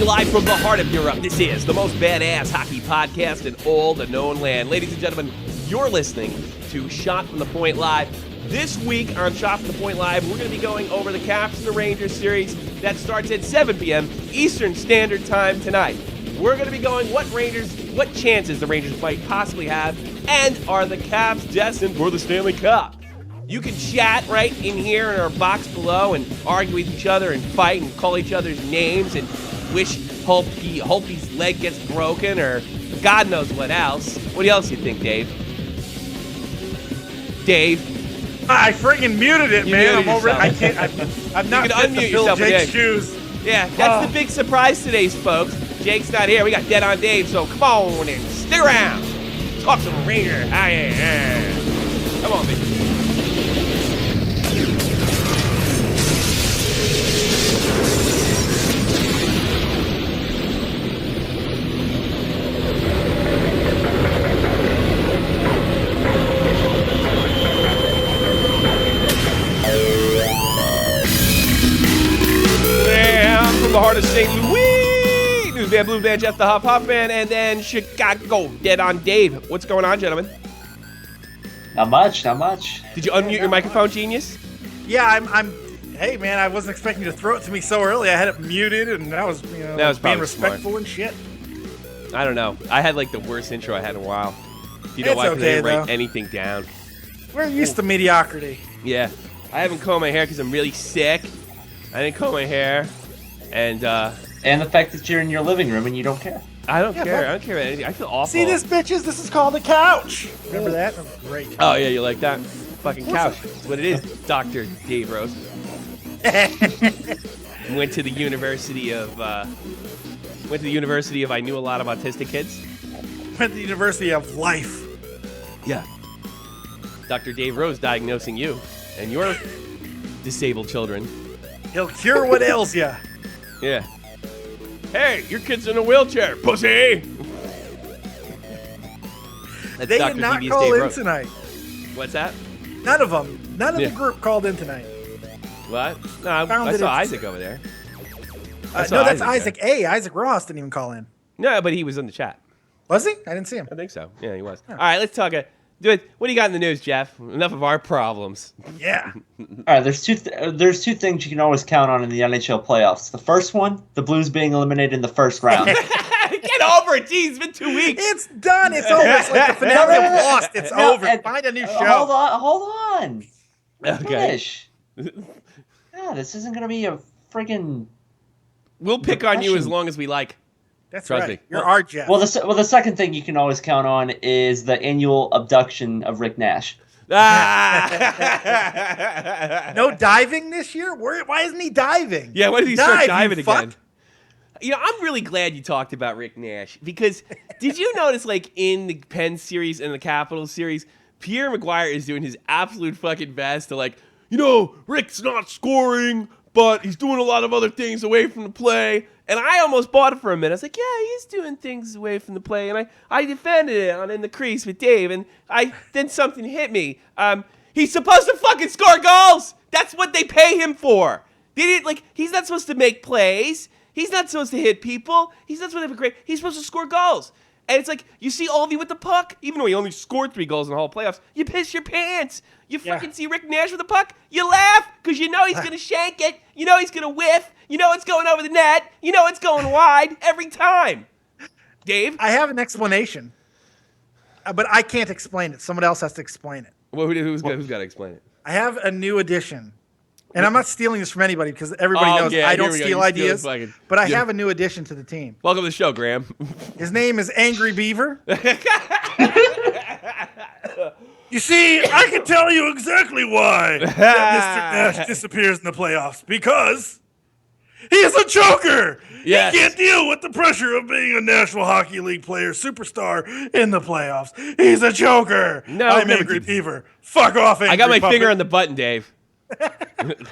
Coming live from the heart of Europe, this is the most badass hockey podcast in all the known land. Ladies and gentlemen, you're listening to Shot from the Point Live. This week on Shot from the Point Live, we're going to be going over the Caps and the Rangers series that starts at 7 p.m. Eastern Standard Time tonight. We're going to be going what chances the Rangers might possibly have, and are the Caps destined for the Stanley Cup? You can chat right in here in our box below and argue with each other and fight and call each other's names and wish Holtby's leg gets broken or God knows what else. What else you think, Dave? Dave? I friggin' muted it, man. I'm over it. I can't. I'm not You can fit unmute to fill yourself, Jake's Dave. shoes. Yeah, that's the big surprise today, folks. Jake's not here. We got Dead on Dave, so come on and stick around. Talk some Ranger. Come on, baby. The heart of St. Louis, Newsman, Bluesman, Jeff the Huffman, and then Chicago, Dead on Dave. What's going on, gentlemen? Not much. Did you unmute your microphone, genius? Yeah, I'm. Hey, man, I wasn't expecting you to throw it to me so early. I had it muted, and that was, That was being probably respectful smart. and shit. I don't know. I had like the worst intro I had in a while. You know It's why? Because I okay, didn't write though. anything down. We're used to mediocrity. Yeah. I haven't combed my hair because I'm really sick. I didn't comb my hair. And And the fact that you're in your living room and you don't care. I don't Yeah, care. but- I don't care about anything. I feel awful. See this, bitches? This is called a couch. Remember that? That was great. Oh, yeah, you like that? Fucking couch. That's what it is, Dr. Dave Rose. Went to the University of I knew a lot of autistic kids. Went to the University of Life. Yeah. Dr. Dave Rose diagnosing you and your disabled children. He'll cure what ails ya. Yeah. Hey, your kid's in a wheelchair, pussy! That's They Dr. did not DV's call Dave in Rose. tonight. What's that? None of them. None of Yeah. the group called in tonight. What? No, I Found saw it interesting. Isaac over there. I saw No, that's Isaac Isaac A. Isaac Ross didn't even call in. No, but he was in the chat. Was he? I didn't see him. I think so. Yeah, he was. All right, let's talk. Dude, what do you got in the news, Jeff? Enough of our problems. Yeah. All right, there's two things you can always count on in the NHL playoffs. The first one, the Blues being eliminated in the first round. Get over it. Geez, it's been 2 weeks. It's done. It's over. It's like the finale of Lost. It's over. Find a new show. Hold on. Okay. Finish. Yeah, this isn't gonna be a friggin'. We'll pick on you as depression. long as we like. That's Trust right. me. You're our Jeff. Well, the second thing you can always count on is the annual abduction of Rick Nash. Ah! No diving this year? Why isn't he diving? Yeah, why did he start Dive, diving you fuck. again? You know, I'm really glad you talked about Rick Nash because did you notice, like, in the Penn series and the Capitals series, Pierre McGuire is doing his absolute fucking best to, like, Rick's not scoring, but he's doing a lot of other things away from the play. And I almost bought it for a minute. I was like, yeah, he's doing things away from the play. And I defended it in the crease with Dave. And then something hit me. He's supposed to fucking score goals. That's what they pay him for. He's not supposed to make plays. He's not supposed to hit people. He's not supposed to have a great. He's supposed to score goals. And it's like, you see Oldie with the puck, even though he only scored 3 goals in the whole playoffs, you piss your pants. You fucking see Rick Nash with the puck, you laugh, because you know he's going to shank it. You know he's going to whiff. You know it's going over the net. You know it's going wide every time. Dave? I have an explanation, but I can't explain it. Someone else has to explain it. Well, who's got to explain it? I have a new addition. And I'm not stealing this from anybody because everybody knows I don't steal ideas. But I have a new addition to the team. Welcome to the show, Graham. His name is Angry Beaver. You see, I can tell you exactly why that Mr. Nash disappears in the playoffs. Because he is a choker. Yes. He can't deal with the pressure of being a National Hockey League player superstar in the playoffs. He's a choker. No, I'm never Angry did. Beaver. Fuck off, Angry I got my Puppet. finger on the button, Dave.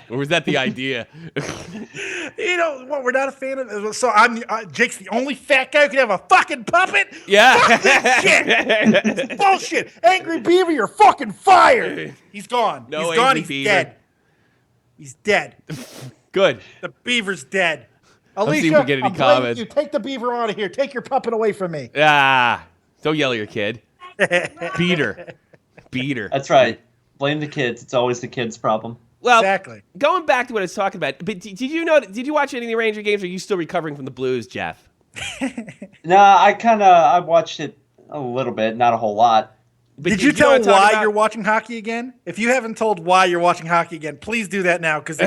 Or was that the idea? You know what? We're not a fan of. So Jake's the only fat guy who can have a fucking puppet. Yeah. Fuck this shit. It's bullshit. Angry Beaver, you're fucking fired. He's gone. No He's gone. Angry He's Beaver. dead. He's dead. Good. The Beaver's dead. Let's see if Alicia, we get any I'm blaming comments. you. Take the beaver out of here. Take your puppet away from me. Ah, don't yell at your kid. Beat her. That's right. Blame the kids. It's always the kids' problem. Well, Exactly. going back to what I was talking about, but did you know? Did you watch any of the Ranger games? Or are you still recovering from the blues, Jeff? No, I watched it a little bit, not a whole lot. But Did you know tell what I'm talking why about? you're watching hockey again? If you haven't told why you're watching hockey again, please do that now because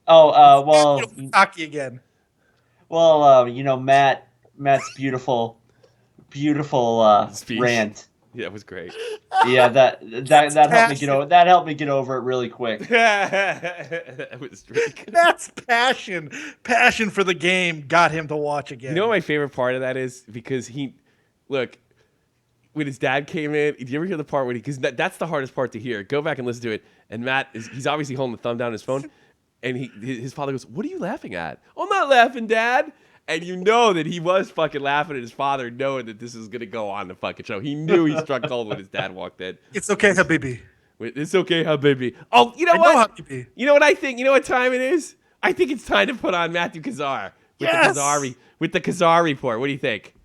Well, hockey again. Matt's beautiful Speech. rant. Yeah, it was great. Yeah, that helped me get over. That helped me get over it really quick. That was great. That's passion. Passion for the game got him to watch again. You know what my favorite part of that is? Because when his dad came in, did you ever hear the part when because that's the hardest part to hear. Go back and listen to it. And Matt he's obviously holding the thumb down his phone, and his father goes, "What are you laughing at?" "I'm not laughing, Dad." And you know that he was fucking laughing at his father, knowing that this is gonna go on the fucking show. He knew he struck gold when his dad walked in. It's okay, Habibi. It's okay, habibi. Oh, you know I what? know Habibi. You know what I think? You know what time it is? I think it's time to put on Matthew Kazar with Yes! the Kazar report. What do you think?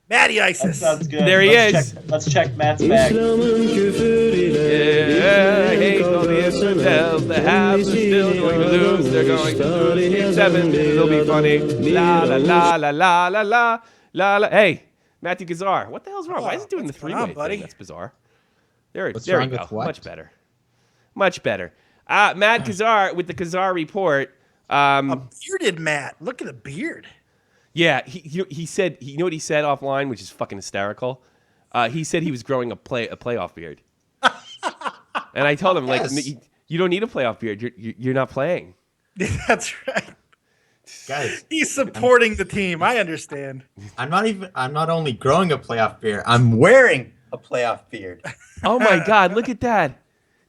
Matty That Isis. sounds good. There he is. Let's check Matt's bag. Yeah, I hate all the infidels. The Habs are still going to lose. They're going to lose Game 7. It'll be funny. La la la la la la la la la. Hey, Matthew Kazar, what the hell's wrong? Why is it doing the What's going three-way on, buddy? thing? That's bizarre. There What's we wrong go. with what? Much better. Much better. Matt Kazar with the Kazar report. A bearded Matt. Look at the beard. Yeah, he said, you know what he said offline, which is fucking hysterical? He said he was growing a playoff beard. And I told him, Yes. you don't need a playoff beard. You're not playing. That's right. Guys, He's supporting the team. I understand. I'm not only growing a playoff beard, I'm wearing a playoff beard. Oh my God, look at that.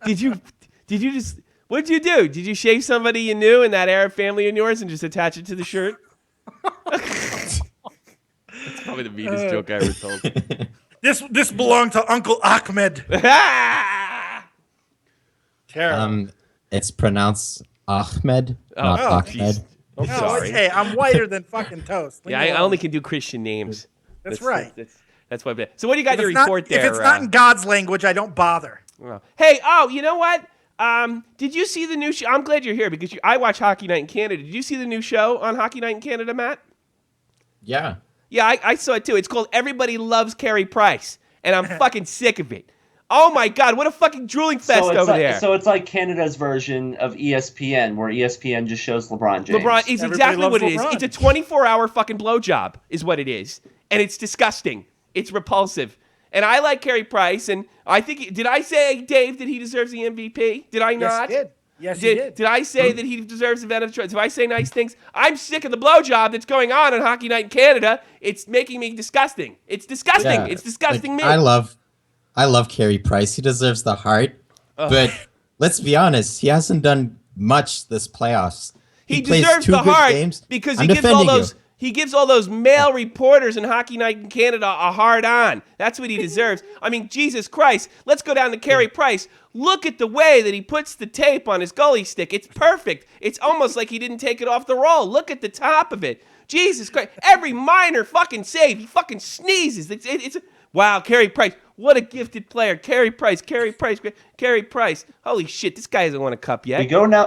Did you just, what'd you do? Did you shave somebody you knew in that Arab family of yours and just attach it to the shirt? That's probably the meanest joke I ever told. This belonged to Uncle Ahmed. Terrible. It's pronounced Ahmed, not oh, Ahmed. jeez. I'm No, sorry. hey, I'm whiter than fucking toast. Leave Yeah, me I alone. only can do Christian names. That's right. That's what I bet. So what do you got in your If it's not- report there? If it's not in God's language, I don't bother. Hey, you know what? Did you see the new show? I'm glad you're here because I watch Hockey Night in Canada. Did you see the new show on Hockey Night in Canada, Matt? Yeah. Yeah, I saw it too. It's called Everybody Loves Carey Price, and I'm fucking sick of it. Oh my God, what a fucking drooling fest over there. So it's like Canada's version of ESPN, where ESPN just shows LeBron James. LeBron is Everybody exactly loves what it is. LeBron. It's a 24-hour fucking blowjob is what it is. And it's disgusting. It's repulsive. And I like Carey Price, and I think, did I say, Dave, that he deserves the MVP? Did I not? Yes, you did. Yes, you did. Did I say that he deserves the benefit? Did I say nice things? I'm sick of the blowjob that's going on Hockey Night in Canada. It's making me disgusting. It's disgusting. Yeah. It's disgusting me. I love Carey Price. He deserves the heart. But let's be honest, he hasn't done much this playoffs. He plays deserves two the good heart games. because I'm he gives all defending those you. he gives all those male reporters in Hockey Night in Canada a hard on. That's what he deserves. I mean, Jesus Christ. Let's go down to Carey Price. Look at the way that he puts the tape on his goalie stick. It's perfect. It's almost like he didn't take it off the roll. Look at the top of it. Jesus Christ. Every minor fucking save, he fucking sneezes. It's wow, Carey Price. What a gifted player. Carey Price. Holy shit, this guy hasn't won a cup yet.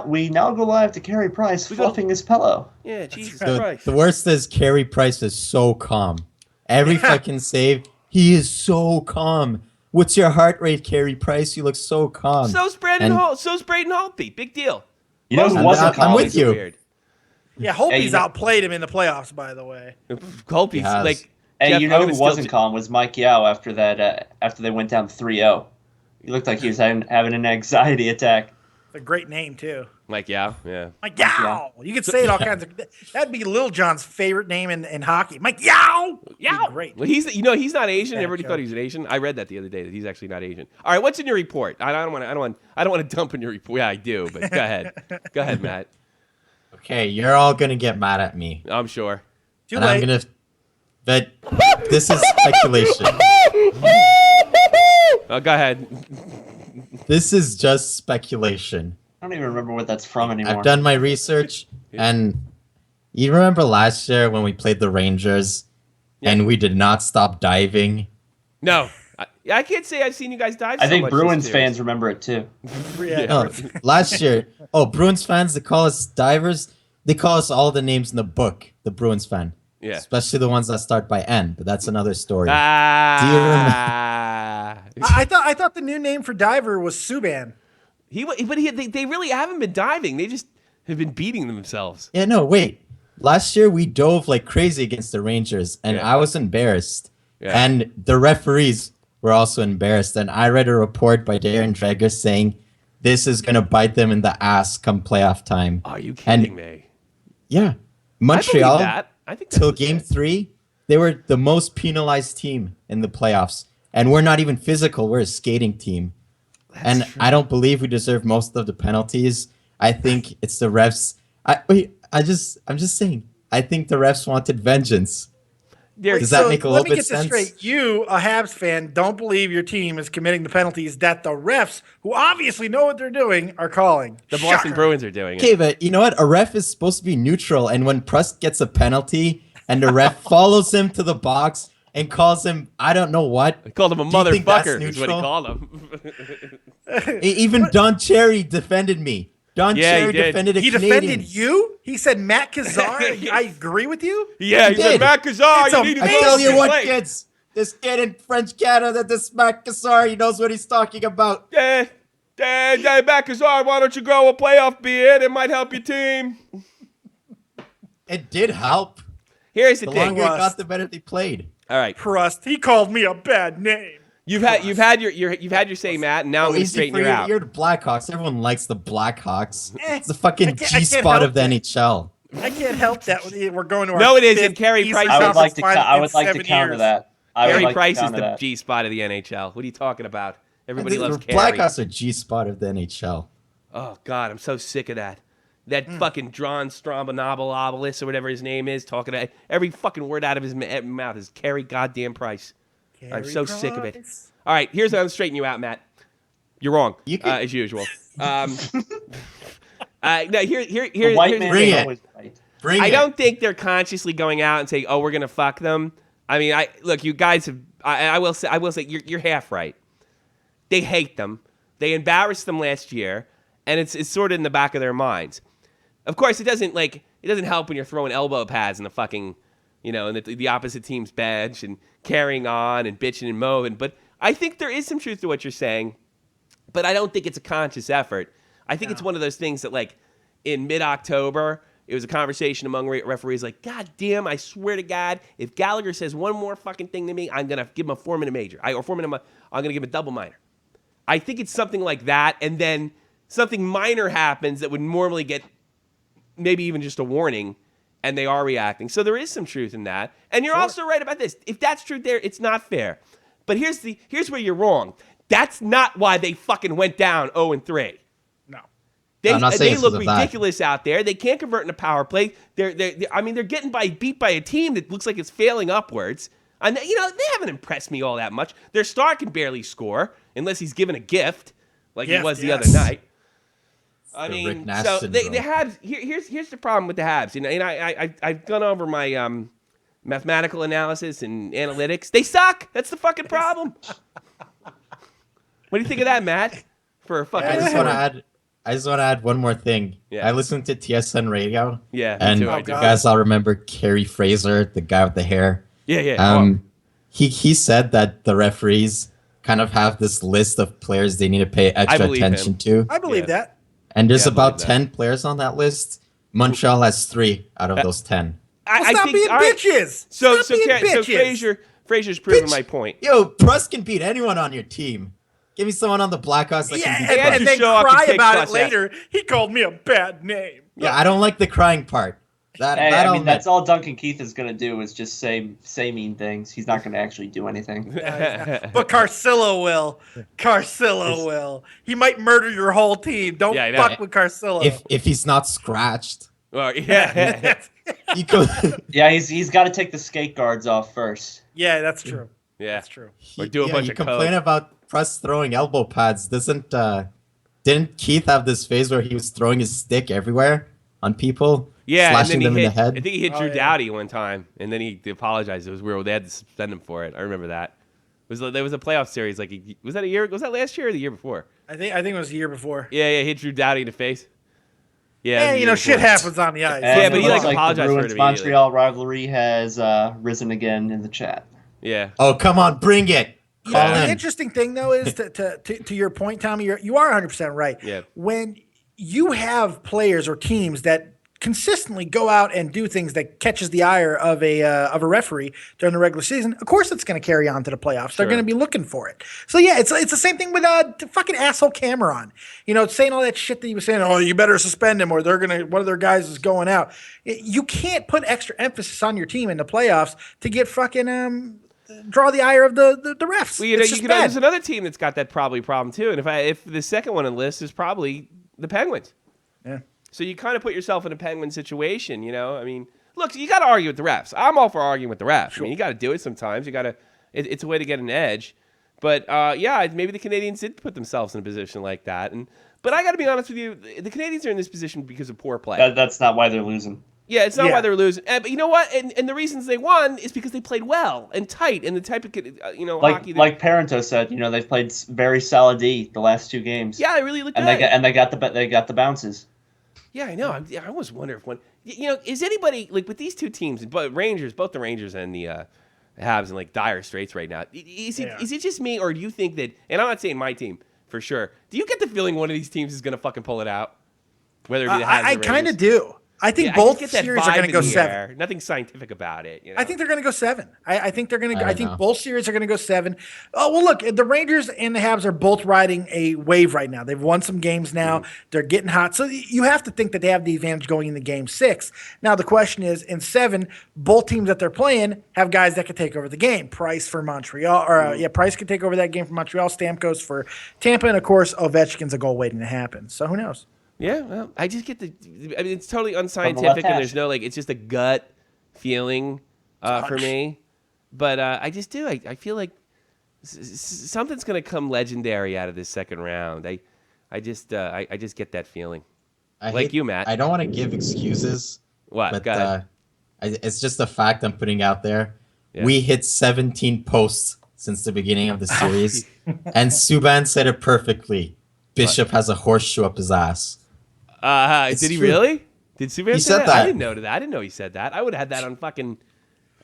We now go live to Carey Price fluffing his pillow. Yeah, Jesus The, Christ. the worst is Carey Price is so calm. Every fucking save, he is so calm. What's your heart rate, Carey Price? You look so calm. So's Braden And- Holt. So's Braden Holtby. Big deal. You know who I'm- wasn't I'm calm? with you. Weird. Yeah, Holtby's you know- outplayed him in the playoffs, by the way. Holtby's Yes. like. Hey, Jeff, you I know would who still wasn't calm was Mike Yao after that. After they went down 3-0. He looked like he was having an anxiety attack. It's a great name, too. Like, yeah. Mike Yow. You could say it all kinds of. That'd be Lil Jon's favorite name in hockey. Mike Yow. Yeah. Great. Well, he's not Asian. Yeah, Everybody sure. thought he was an Asian. I read that the other day that he's actually not Asian. All right, what's in your report? I don't want to dump in your report. Yeah, I do, but go ahead. Go ahead, Matt. Okay, you're all gonna get mad at me. I'm sure. Too and late. I'm gonna. But this is speculation. Oh, go ahead. This is just speculation. I don't even remember what that's from anymore. I've done my research, and You remember last year when we played the Rangers and we did not stop diving? No. I can't say I've seen you guys dive I so think much Bruins this series. fans remember it too. No, last year. Oh, Bruins fans, they call us divers. They call us all the names in the book, the Bruins fan. Yeah. Especially the ones that start by N, but that's another story. Ah. I thought the new name for diver was Subban. They really haven't been diving. They just have been beating themselves. Yeah, no, wait. Last year we dove like crazy against the Rangers, and Yeah. I was embarrassed. Yeah. And the referees were also embarrassed. And I read a report by Darren Dreger saying this is going to bite them in the ass come playoff time. Are you kidding me? Yeah. I Montreal, believe that. I think till that's game legit. 3, they were the most penalized team in the playoffs. And we're not even physical. We're a skating team. And I don't believe we deserve most of the penalties. I think it's the refs. I'm just saying. I think the refs wanted vengeance. Does that make a little let me bit get sense? this straight. You, a Habs fan, don't believe your team is committing the penalties that the refs, who obviously know what they're doing, are calling. The Boston Shocker. Bruins are doing it. Okay, but you know what? A ref is supposed to be neutral, and when Prust gets a penalty and the ref follows him to the box and calls him, I don't know what. I called him a Do you think that's motherfucker, is what he neutral? called him. Even Don Cherry defended me. Don Yeah, he Cherry did. defended a He Canadian. defended you? He said Matt Kazar? I agree with you? Yeah, he said, did. Matt Kazar, It's you need to I go tell to you the what, plate." kids. This kid in French Canada, this Matt Cassar, he knows what he's talking about. Matt Kazar, why don't you grow a playoff beard? It might help your team. It did help. Here's the The thing. longer it got, the better they played. All right, Prust, he called me a bad name. you've had your say, Matt, and now I'm going to Easy straighten for you you. out. You're the Blackhawks. Everyone likes the Blackhawks. Eh, It's the fucking I can't G-spot help of the it. NHL. I can't help that. We're going to our No, it isn't. fifth Carey Eastern Price I would is- like to. Conference I would final like in to 7 counter years. that. I would Carey like to Price is counter the that. G spot of the NHL. What are you talking about? Everybody The loves Carey. Blackhawks are G-spot of the NHL. Oh God, I'm so sick of that. That fucking John Strombanobolis or whatever his name is, talking to every fucking word out of his mouth is Carey goddamn Price. I'm so sick of it. Price. All right, here's how I'm straightening you out, Matt. You're wrong, You can- as usual. No, here's The white man Bring is it. always right. Bring I it. don't think they're consciously going out and saying, "Oh, we're gonna fuck them." I mean, look, you guys have. I will say, you're half right. They hate them. They embarrassed them last year, and it's sort of in the back of their minds. Of course, it doesn't help when you're throwing elbow pads in the fucking, in the opposite team's bench and carrying on and bitching and mowing. But I think there is some truth to what you're saying, but I don't think it's a conscious effort. I think it's one of those things that, like, in mid-October, it was a conversation among referees like, God damn, I swear to God, if Gallagher says one more fucking thing to me, I'm going to give him a 4-minute major. I'm going to give him a double minor. I think it's something like that, and then something minor happens that would normally get maybe even just a warning, and they are reacting. So there is some truth in that. And you're also right about this. If that's true there, it's not fair. But here's where you're wrong. That's not why they fucking went down 0-3. No. I'm not saying They it's look because of that. ridiculous out there. They can't convert in a power play. They're getting beat by a team that looks like it's failing upwards. And they haven't impressed me all that much. Their star can barely score unless he's given a gift, like he Gift, was the yes. other night. I The mean, Rick Nash so the syndrome. Habs. Here's the problem with the Habs. I've gone over my mathematical analysis and analytics. They suck. That's the fucking problem. What do you think of that, Matt? For a fucking I just report. want to add one more thing. Yeah. I listened to TSN radio. Yeah, me And too, you I do. guys all remember Kerry Fraser, the guy with the hair. Yeah. He said that the referees kind of have this list of players they need to pay extra believe attention him. to. I believe Yeah. that. And there's Yeah, I about believe that. 10 players on that list. Montreal has 3 out of those 10. Well, stop being all right. bitches. So Stop being bitches. Fraser's proving Bitch. my point. Yo, Prust can beat anyone on your team. Give me someone on the Blackhawks that Yeah, can and, beat had Prust. to and then show up and cry kick about it Prust's ass. later. He called me a bad name. Yeah, I don't like the crying part. That Hey, I'll I mean, admit. that's all Duncan Keith is going to do is just say mean things. He's not going to actually do anything. But Carcillo will. Carcillo will. He might murder your whole team. Don't Yeah, I know. fuck with Carcillo. If he's not scratched, Well, yeah. he could. Yeah, he's got to take the skate guards off first. Yeah, that's true. Yeah. That's true. Or do a bunch you of complain coke. about Prust throwing elbow pads. Didn't Keith have this phase where he was throwing his stick everywhere? on people, Yeah, and slashing then them in the head. I think he hit Drew yeah. Doughty one time, and then he apologized. It was weird. They had to suspend him for it. I remember that. There was a playoff series. Like, was that a year? Was that last year or the year before? I think it was the year before. Yeah, hit Drew Doughty in the face. Yeah, it was And the you year know, shit before. happens on the ice. And Yeah, but it he, looks like, apologized the for it Bruins immediately. Montreal rivalry has risen again in the chat. Yeah. Oh, come on, bring it. You Call know, the in. interesting thing though is to your point, Tommy, you are 100% right. Yeah. When you have players or teams that consistently go out and do things that catches the ire of a referee during the regular season, of course it's going to carry on to the playoffs. They're Sure. going to be looking for it. So yeah, it's the same thing with the fucking asshole Cameron. You know, saying all that shit that he was saying. Oh, you better suspend him, or one of their guys is going out. You can't put extra emphasis on your team in the playoffs to get fucking draw the ire of the refs. Well, you know, It's just bad. there's another team that's got that problem too, and if the second one on the list is probably the Penguins. Yeah. So you kind of put yourself in a Penguin situation, you know. I mean, look, you got to argue with the refs. I'm all for arguing with the refs. I mean, you got to do it sometimes. You got to. It's a way to get an edge. But yeah, maybe the Canadians did put themselves in a position like that. But I got to be honest with you, the Canadians are in this position because of poor play. That's not why they're losing. Yeah, it's not Yeah. why they're losing. But you know what? And the reasons they won is because they played well and tight and the type of hockey. Like Parento said, you know, they've played very solid D the last 2 games. Yeah, they really look good. And they got the bounces. Yeah, I know. I always wonder if is anybody like with these two teams, but both the Rangers and the Habs in like dire straits right now. Is it just me, or do you think that? And I'm not saying my team for sure. Do you get the feeling one of these teams is going to fucking pull it out? Whether it be the Habs or I the kind Rangers? of do. I think Yeah, both I just get that series are vibe going to in go the 7. air. Nothing scientific about it. You know? I think they're going to go 7. I think they're going to. I I think know. both series are going to go 7. Oh well, look, the Rangers and the Habs are both riding a wave right now. They've won some games now. They're getting hot, so you have to think that they have the advantage going into Game 6. Now the question is, in 7, both teams that they're playing have guys that could take over the game. Price for Montreal, or Price could take over that game for Montreal. Stamkos for Tampa, and of course Ovechkin's a goal waiting to happen. So who knows? Yeah, well, I just get it's totally left unscientific, and hash. there's no it's just a gut feeling for me. But I just do. I feel like something's gonna come legendary out of this second round. I just get that feeling. You, Matt. I don't want to give excuses. What? But Go ahead. it's just a fact I'm putting out there. Yeah. We hit 17 posts since the beginning of the series, and Subban said it perfectly. Bishop has a horseshoe up his ass. Did he true. really? Did Subban He say said that? I that. didn't know that. I didn't know he said that. I would have had that on fucking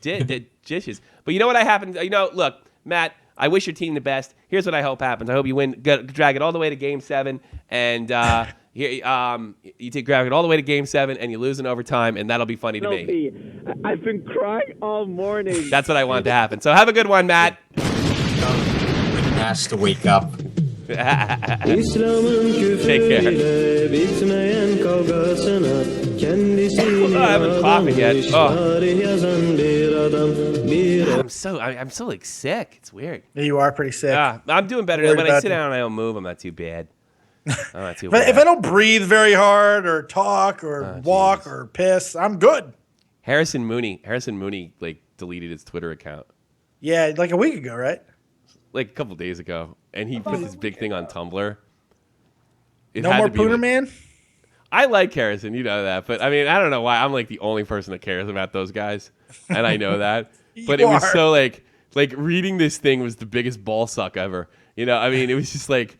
dishes. But you know what happened? Look, Matt, I wish your team the best. Here's what I hope happens. I hope you win, drag it all the way to Game 7, and you drag it all the way to Game 7, and you lose in overtime, and that'll be funny to me. I've been crying all morning. That's what I want to happen. So have a good one, Matt. Nash to wake up. Take İslam'ın küfrüyle bitmeyen kavgasına kendisini I haven't coffee yet. Oh. tarih yazan bir adam bir I'm so like sick. It's weird. Yeah, you are pretty sick. Yeah, I'm doing better Worried when I about sit you. down and I don't move. I'm not too bad. I'm not too But bad. if I don't breathe very hard or talk or walk Jesus. or piss, I'm good. Harrison Mooney like deleted his Twitter account Yeah, like a week ago, right? like a couple days ago, and he put this big thing on Tumblr. It No had more to be, Pooner like- Man? I like Harrison, you know that, but I mean, I don't know why I'm like the only person that cares about those guys, and I know that. But it You was are. so like reading this thing was the biggest ball suck ever. You know, I mean, it was just like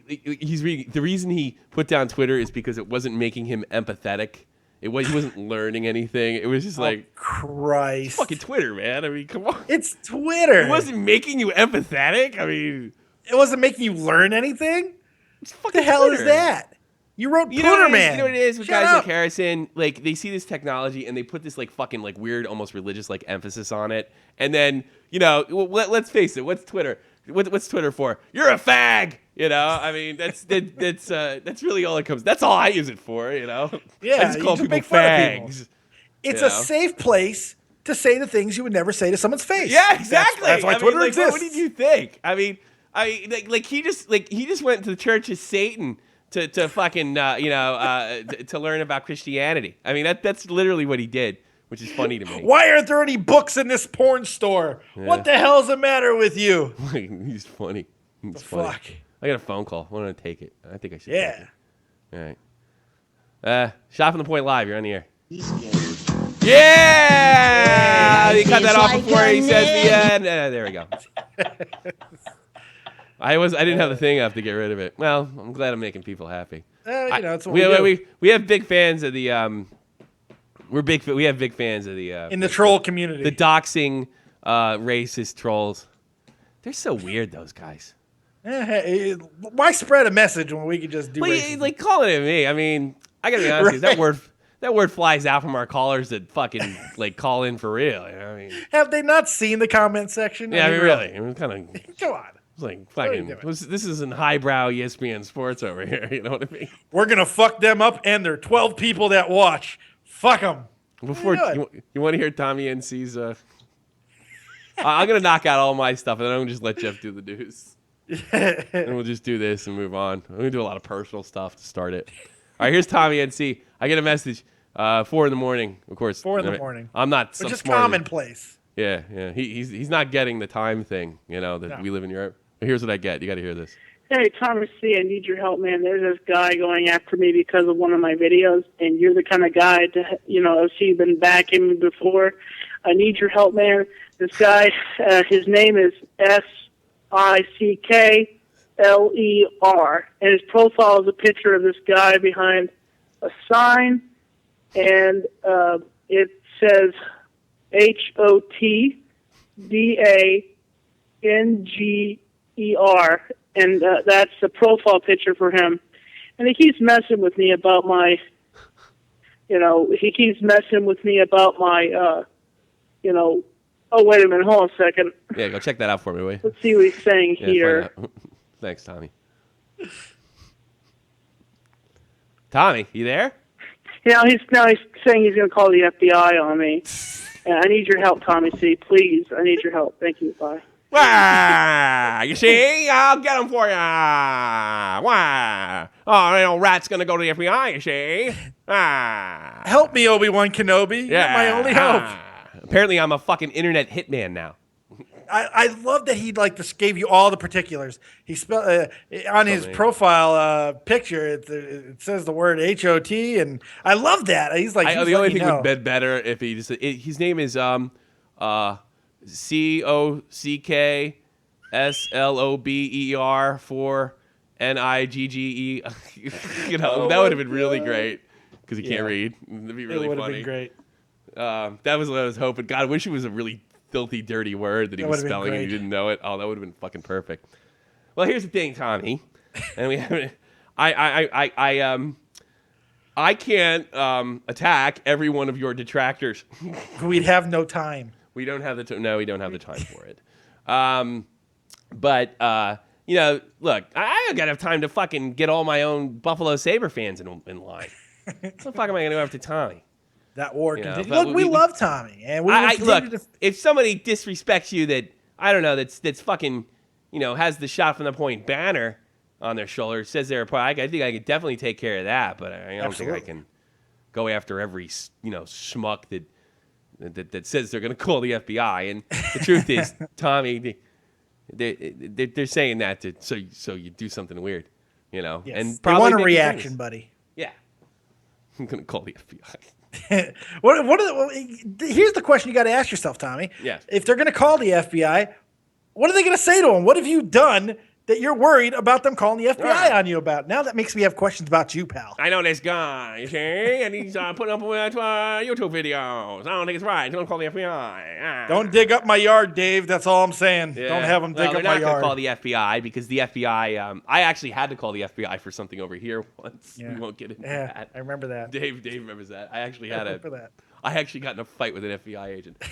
he's reading. The reason he put down Twitter is because it wasn't making him empathetic. He wasn't learning anything. It was just like Christ. fucking Twitter, man. I mean, come on. It's Twitter. It wasn't making you empathetic. I mean, It wasn't making you learn anything? it's What fucking the hell Twitter. is that? You wrote You know, what Pooner it is? Man. You know what it is with Shut guys up. like Harrison? Like they see this technology and they put this like fucking like weird, almost religious like emphasis on it. And then let's face it. What's Twitter? What's Twitter for? You're a fag. You know, I mean that's really all it comes. That's all I use it for. You know, Yeah, I just you call just people make fun of people. fags. It's you a know? safe place to say the things you would never say to someone's face. Yeah, exactly. That's why I mean, Twitter like, exists. What did you think? I mean, he just went to the Church of Satan to fucking to learn about Christianity. I mean that's literally what he did, which is funny to me. Why aren't there any books in this porn store? What the hell's the matter with you? He's funny. He's funny. Fuck. I got a phone call. I want to take it. I think I should. Yeah. Take it. All right. Shot from the point live. You're on the air. He's good. Yeah! He cut that off before he says the end. There we go. I didn't have the thing up to get rid of it. Well, I'm glad I'm making people happy. That's what we do. We have big fans of the we have big fans of the in the troll community. The doxing racist trolls. They're so weird, those guys. Why spread a message when we could just do racism? Like calling it me. I mean, I gotta be honest with you, that word flies out from our callers that fucking like call in for real. You know? I mean, have they not seen the comment section? Yeah, I mean, really. It was kind of. Come on. It's like fucking. This isn't highbrow ESPN sports over here. You know what I mean? We're gonna fuck them up, and there are 12 people that watch. Fuck them. Before you want to hear Tommy NC's. I'm gonna knock out all my stuff, and then I'm gonna just let Jeff do the news. And we'll just do this and move on. I'm gonna do a lot of personal stuff to start it. All right, here's Tommy NC. I get a message. 4 in the morning, of course. 4 in the morning. I'm not. Which is commonplace. Yeah. He's not getting the time thing. You know that we live in Europe. But here's what I get. You got to hear this. Hey, Thomas C., I need your help, man. There's this guy going after me because of one of my videos, and you're the kind of guy to, I've seen you been backing me before. I need your help, man. This guy, his name is SICKLER, and his profile is a picture of this guy behind a sign, and it says HOTDANGER, and that's the profile picture for him. And he keeps messing with me about my, oh, wait a minute, hold on a second. Yeah, go check that out for me, will you? Let's see what he's saying here. Thanks, Tommy. Tommy, you there? He's saying he's going to call the FBI on me. And I need your help, Tommy C. Please, I need your help. Thank you. Bye. Wah! You see? I'll get him for you. Wah! Oh, rat's going to go to the FBI, you see? Ah. Help me, Obi-Wan Kenobi. Yeah. You're my only hope. Apparently, I'm a fucking internet hitman now. I love that he just gave you all the particulars. He spelled on his profile picture. It says the word HOT, and I love that. He's like, the only thing would be better if he just his name is COCKSLOBER for NIGGE. That would have been really great because he can't read. It'd be really funny. It would have been great. That was what I was hoping. God, I wish it was a really filthy, dirty word that he was spelling and he didn't know it. Oh, that would have been fucking perfect. Well, here's the thing, Tommy, and we have I can't attack every one of your detractors. We'd have no time. We don't have the we don't have the time for it. But look, I gotta have time to fucking get all my own Buffalo Sabre fans in line. What the fuck am I gonna go after Tommy? That war continues. Look, we love Tommy, and if somebody disrespects you that I don't know that's fucking has the shot from the point banner on their shoulder, says they're a part, I think I could definitely take care of that, but I don't think I can go after every schmuck that says they're gonna call the FBI. And the truth is, Tommy, they're saying that so you do something weird, Yes. and probably want a reaction, buddy. Yeah, I'm gonna call the FBI. Here's the question you got to ask yourself, Tommy. Yeah. If they're going to call the FBI, what are they going to say to them? What have you done that you're worried about them calling the FBI on you about? Now that makes me have questions about you, pal. I know this guy, you see, and he's putting up YouTube videos. I don't think it's right. Don't call the FBI. Don't dig up my yard, Dave. That's all I'm saying. Yeah. Don't have them dig up my yard. They're not going to call the FBI because the FBI, I actually had to call the FBI for something over here once. Yeah. We won't get into that. I remember that. Dave remembers that. I actually got in a fight with an FBI agent.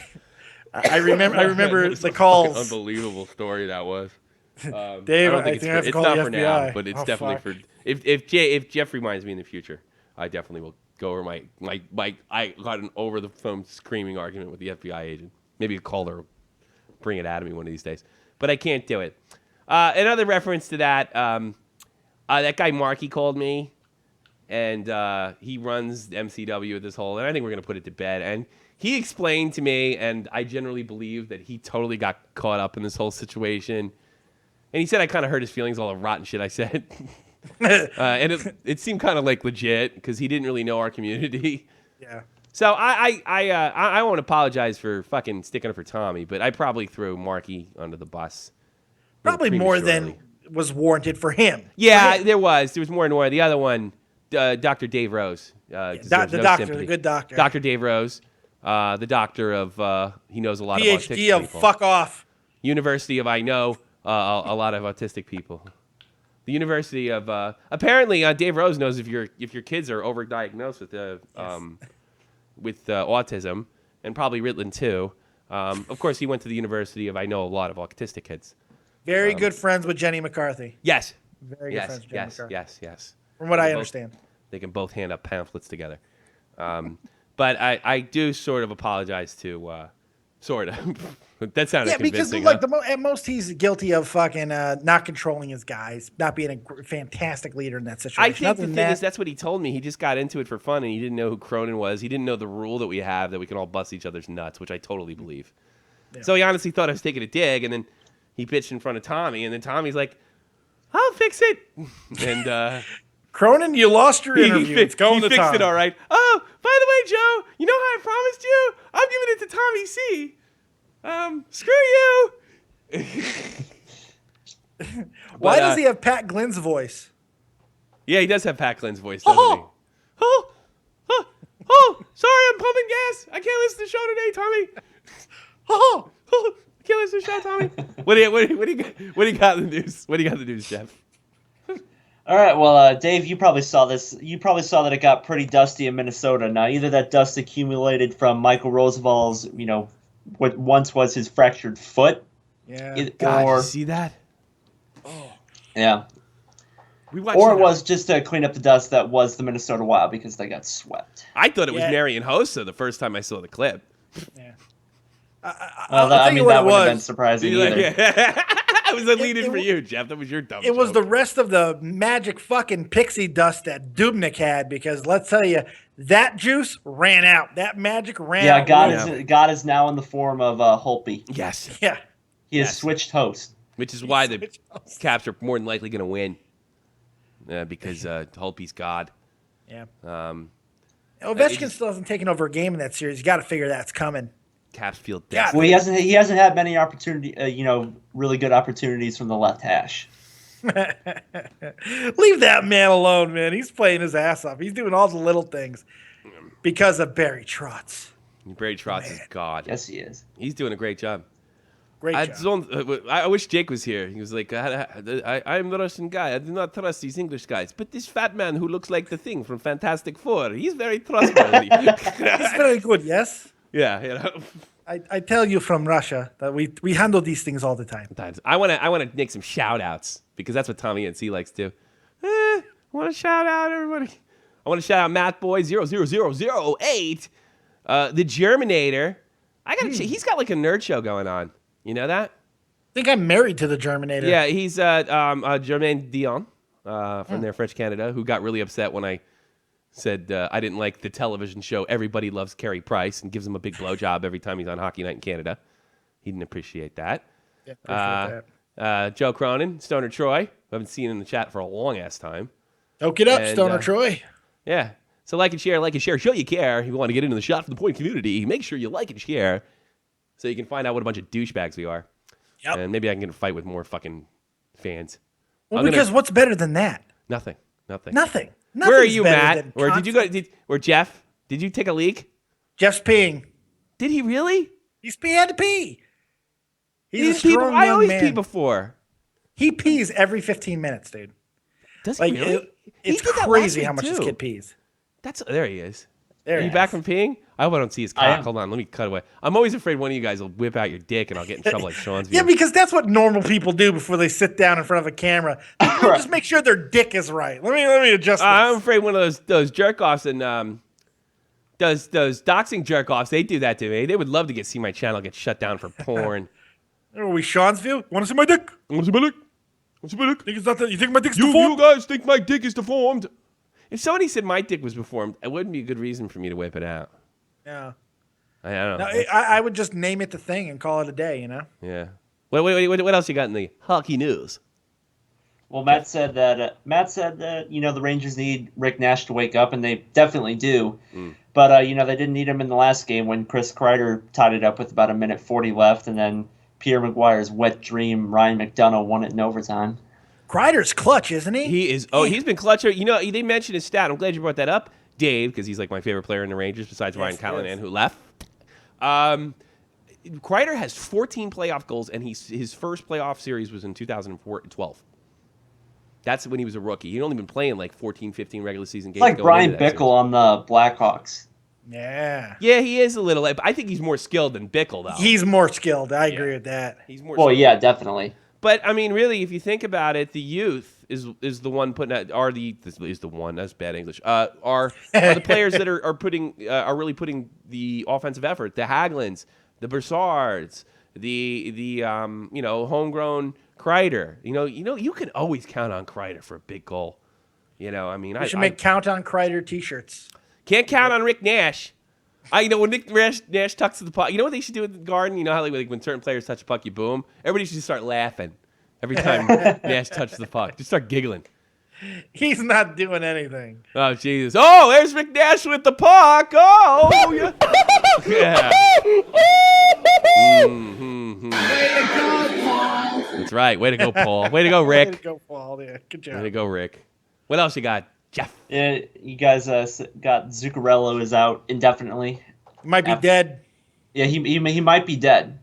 I remember the calls. Unbelievable story that was. Dave, I think I have to call the FBI. Now, but it's definitely for if Jeff reminds me in the future, I definitely will go over my I got an over the phone screaming argument with the FBI agent. Maybe a call or bring it out of me one of these days, but I can't do it. Another reference to that, that guy Marky called me, and he runs MCW with this whole, and I think we're gonna put it to bed. And he explained to me, and I generally believe that he totally got caught up in this whole situation. And he said I kind of hurt his feelings, all the rotten shit I said. And it seemed kind of like legit because he didn't really know our community. Yeah. So I won't apologize for fucking sticking up for Tommy, but I probably threw Marky under the bus. Probably more than prematurely. was warranted for him. Yeah, there was more and more. The other one, Dr. Dave Rose. The deserves no doctor, sympathy. the good doctor. Dr. Dave Rose, the doctor of he knows a lot of autistic PhD of people. fuck off. University of I know a lot of autistic people. The University of apparently Dave Rose knows if your kids are overdiagnosed with autism and probably Ritalin too. Of course, he went to the University of I know a lot of autistic kids. Very good friends with Jenny McCarthy. Yes. Very good friends with Jenny McCarthy. Yes. From what I both- understand. They can both hand up pamphlets together. But I do sort of apologize to sort of. That sounded Yeah, because convincing. look, huh? at most he's guilty of fucking not controlling his guys, not being a fantastic leader in that situation. I think Other the than thing that, is that's what he told me. He just got into it for fun, and he didn't know who Cronin was. He didn't know the rule that we have that we can all bust each other's nuts, which I totally believe. Yeah. So he honestly thought I was taking a dig, and then he bitched in front of Tommy, and then Tommy's like, "I'll fix it," and Cronin, you lost your interview. It's going he to fixed Tom. it all right. Oh, by the way, Joe, you know how I promised you? I'm giving it to Tommy C. Screw you. Why But, does he have Pat Glynn's voice? Yeah, he does have Pat Glynn's voice, doesn't he? Sorry, I'm pumping gas. I can't listen to the show today, Tommy. I can't listen to the show, Tommy. What do you got in the news? What do you got in the news, Jeff? All right, well, Dave, you probably saw this. You probably saw that it got pretty dusty in Minnesota. Now, either that dust accumulated from Michael Roosevelt's, what once was his fractured foot, Yeah. God, or you see that? yeah, We watched or it that. was just to clean up the dust that was the Minnesota Wild because they got swept. I thought it was Yeah. Marion Hossa the first time I saw the clip. Yeah. Well, I'll that tell you what it wouldn't have been was. surprising Like, either. I was a lead-in it for wa- you, Jeff. That was your dumb It was joke. the rest of the magic fucking pixie dust that Dubnik had because let's tell you, that juice ran out. That magic ran Yeah, out. God is now in the form of Holtby. Yes, Yeah. He has Yes. switched hosts. which is why the Caps are more than likely going to win because Holtby's God. Yeah. It Ovechkin just- still hasn't taken over a game in that series. You got to figure that's coming. Caps feel Yeah. death. Well, he hasn't had many opportunity, really good opportunities from the left hash. Leave that man alone, man. He's playing his ass off. He's doing all the little things because of Barry Trotz. Brady Trotz is God. Yes, he is. He's doing a great job. Great job. I wish Jake was here. He was like, I'm the Russian guy. I do not trust these English guys. But this fat man who looks like the Thing from Fantastic Four, he's very trustworthy. He's very good, yes? Yeah, I tell you from Russia that we handle these things all the time. Sometimes I want to make some shout outs because that's what Tommy and C likes to. I want to shout out everybody. I want to shout out Matt Boy 00008, the Germinator. He's got like a nerd show going on. You know that? I think I'm married to the Germinator. Yeah, he's Jermaine Dion from there, French Canada, who got really upset when I said I didn't like the television show Everybody Loves Carey Price and gives him a big blowjob every time he's on Hockey Night in Canada. He didn't appreciate that. Yeah, appreciate that. Joe Cronin, Stoner Troy, who I haven't seen in the chat for a long ass time. Oak it up, And, Stoner Troy. Yeah. So like and share, show you care. If you want to get into the Shot from the Point community, make sure you like and share so you can find out what a bunch of douchebags we are. Yep. And maybe I can get in a fight with more fucking fans. Well, I'm gonna- because what's better than that? Nothing. Nothing. Where are Nothing's you, better Matt? than Or did you go? constant- Or Jeff? Did you take a leak? Jeff's peeing. Did he really? He had to pee. He's a He didn't pee strong I young always man. pee before. He pees every 15 minutes, dude. Does Like he really? it's He did that crazy last how week, much this too. kid pees. There he is. There Are he you back is. from peeing? I hope I don't see his I cock. am. Hold on, let me cut away. I'm always afraid one of you guys will whip out your dick and I'll get in trouble like Sean's Yeah, view. because that's what normal people do before they sit down in front of a camera. They'll just make sure their dick is right. Let me adjust this. I'm afraid one of those jerk offs and those doxing jerk offs, they do that to me. They would love to see my channel get shut down for porn. Are we Sean's view? Want to see my dick? I want to see my dick. Think it's not that? You think my dick's You deformed? guys think my dick is deformed? If somebody said my dick was deformed, it wouldn't be a good reason for me to whip it out. Yeah. I don't know. No, I would just name it the Thing and call it a day. You know. Yeah. What else you got in the hockey news? Well, Matt said that the Rangers need Rick Nash to wake up, and they definitely do. But they didn't need him in the last game when Chris Kreider tied it up with about 1:40 left, and then Pierre Maguire's wet dream Ryan McDonough won it in overtime. Kreider's clutch, isn't he? He is. Oh, he's been clutcher. They mentioned his stat. I'm glad you brought that up, Dave, because he's like my favorite player in the Rangers besides Ryan Callahan, who left. Kreider has 14 playoff goals, and his first playoff series was in 2012. That's when he was a rookie. He'd only been playing like 14, 15 regular season games. It's like Brian Bickle on the Blackhawks. Yeah. Yeah, he is a little. I think he's more skilled than Bickle, though. He's more skilled. I agree with that. He's more. Well, skilled. yeah, definitely. But I mean, really, if you think about it, the youth is the one putting out, is the one. That's bad English. Are the players that are really putting the offensive effort. The Haglunds, the Broussards, the homegrown Kreider. You can always count on Kreider for a big goal. I mean, We should make Count on Kreider T-shirts. Can't count on Rick Nash. When Nick Nash tucks to the puck, you know what they should do at the Garden? You know how when certain players touch the puck, you boom? Everybody should just start laughing every time Nash touches the puck. Just start giggling. He's not doing anything. Oh, Jesus. Oh, there's Rick Nash with the puck. Oh, yeah. Yeah. That's right. Way to go, Paul. Way to go, Rick. Way to go, Paul. Yeah, good job. Way to go, Rick. What else you got, Jeff? Yeah, you guys got Zuccarello is out indefinitely. He might be dead. Yeah, he might be dead.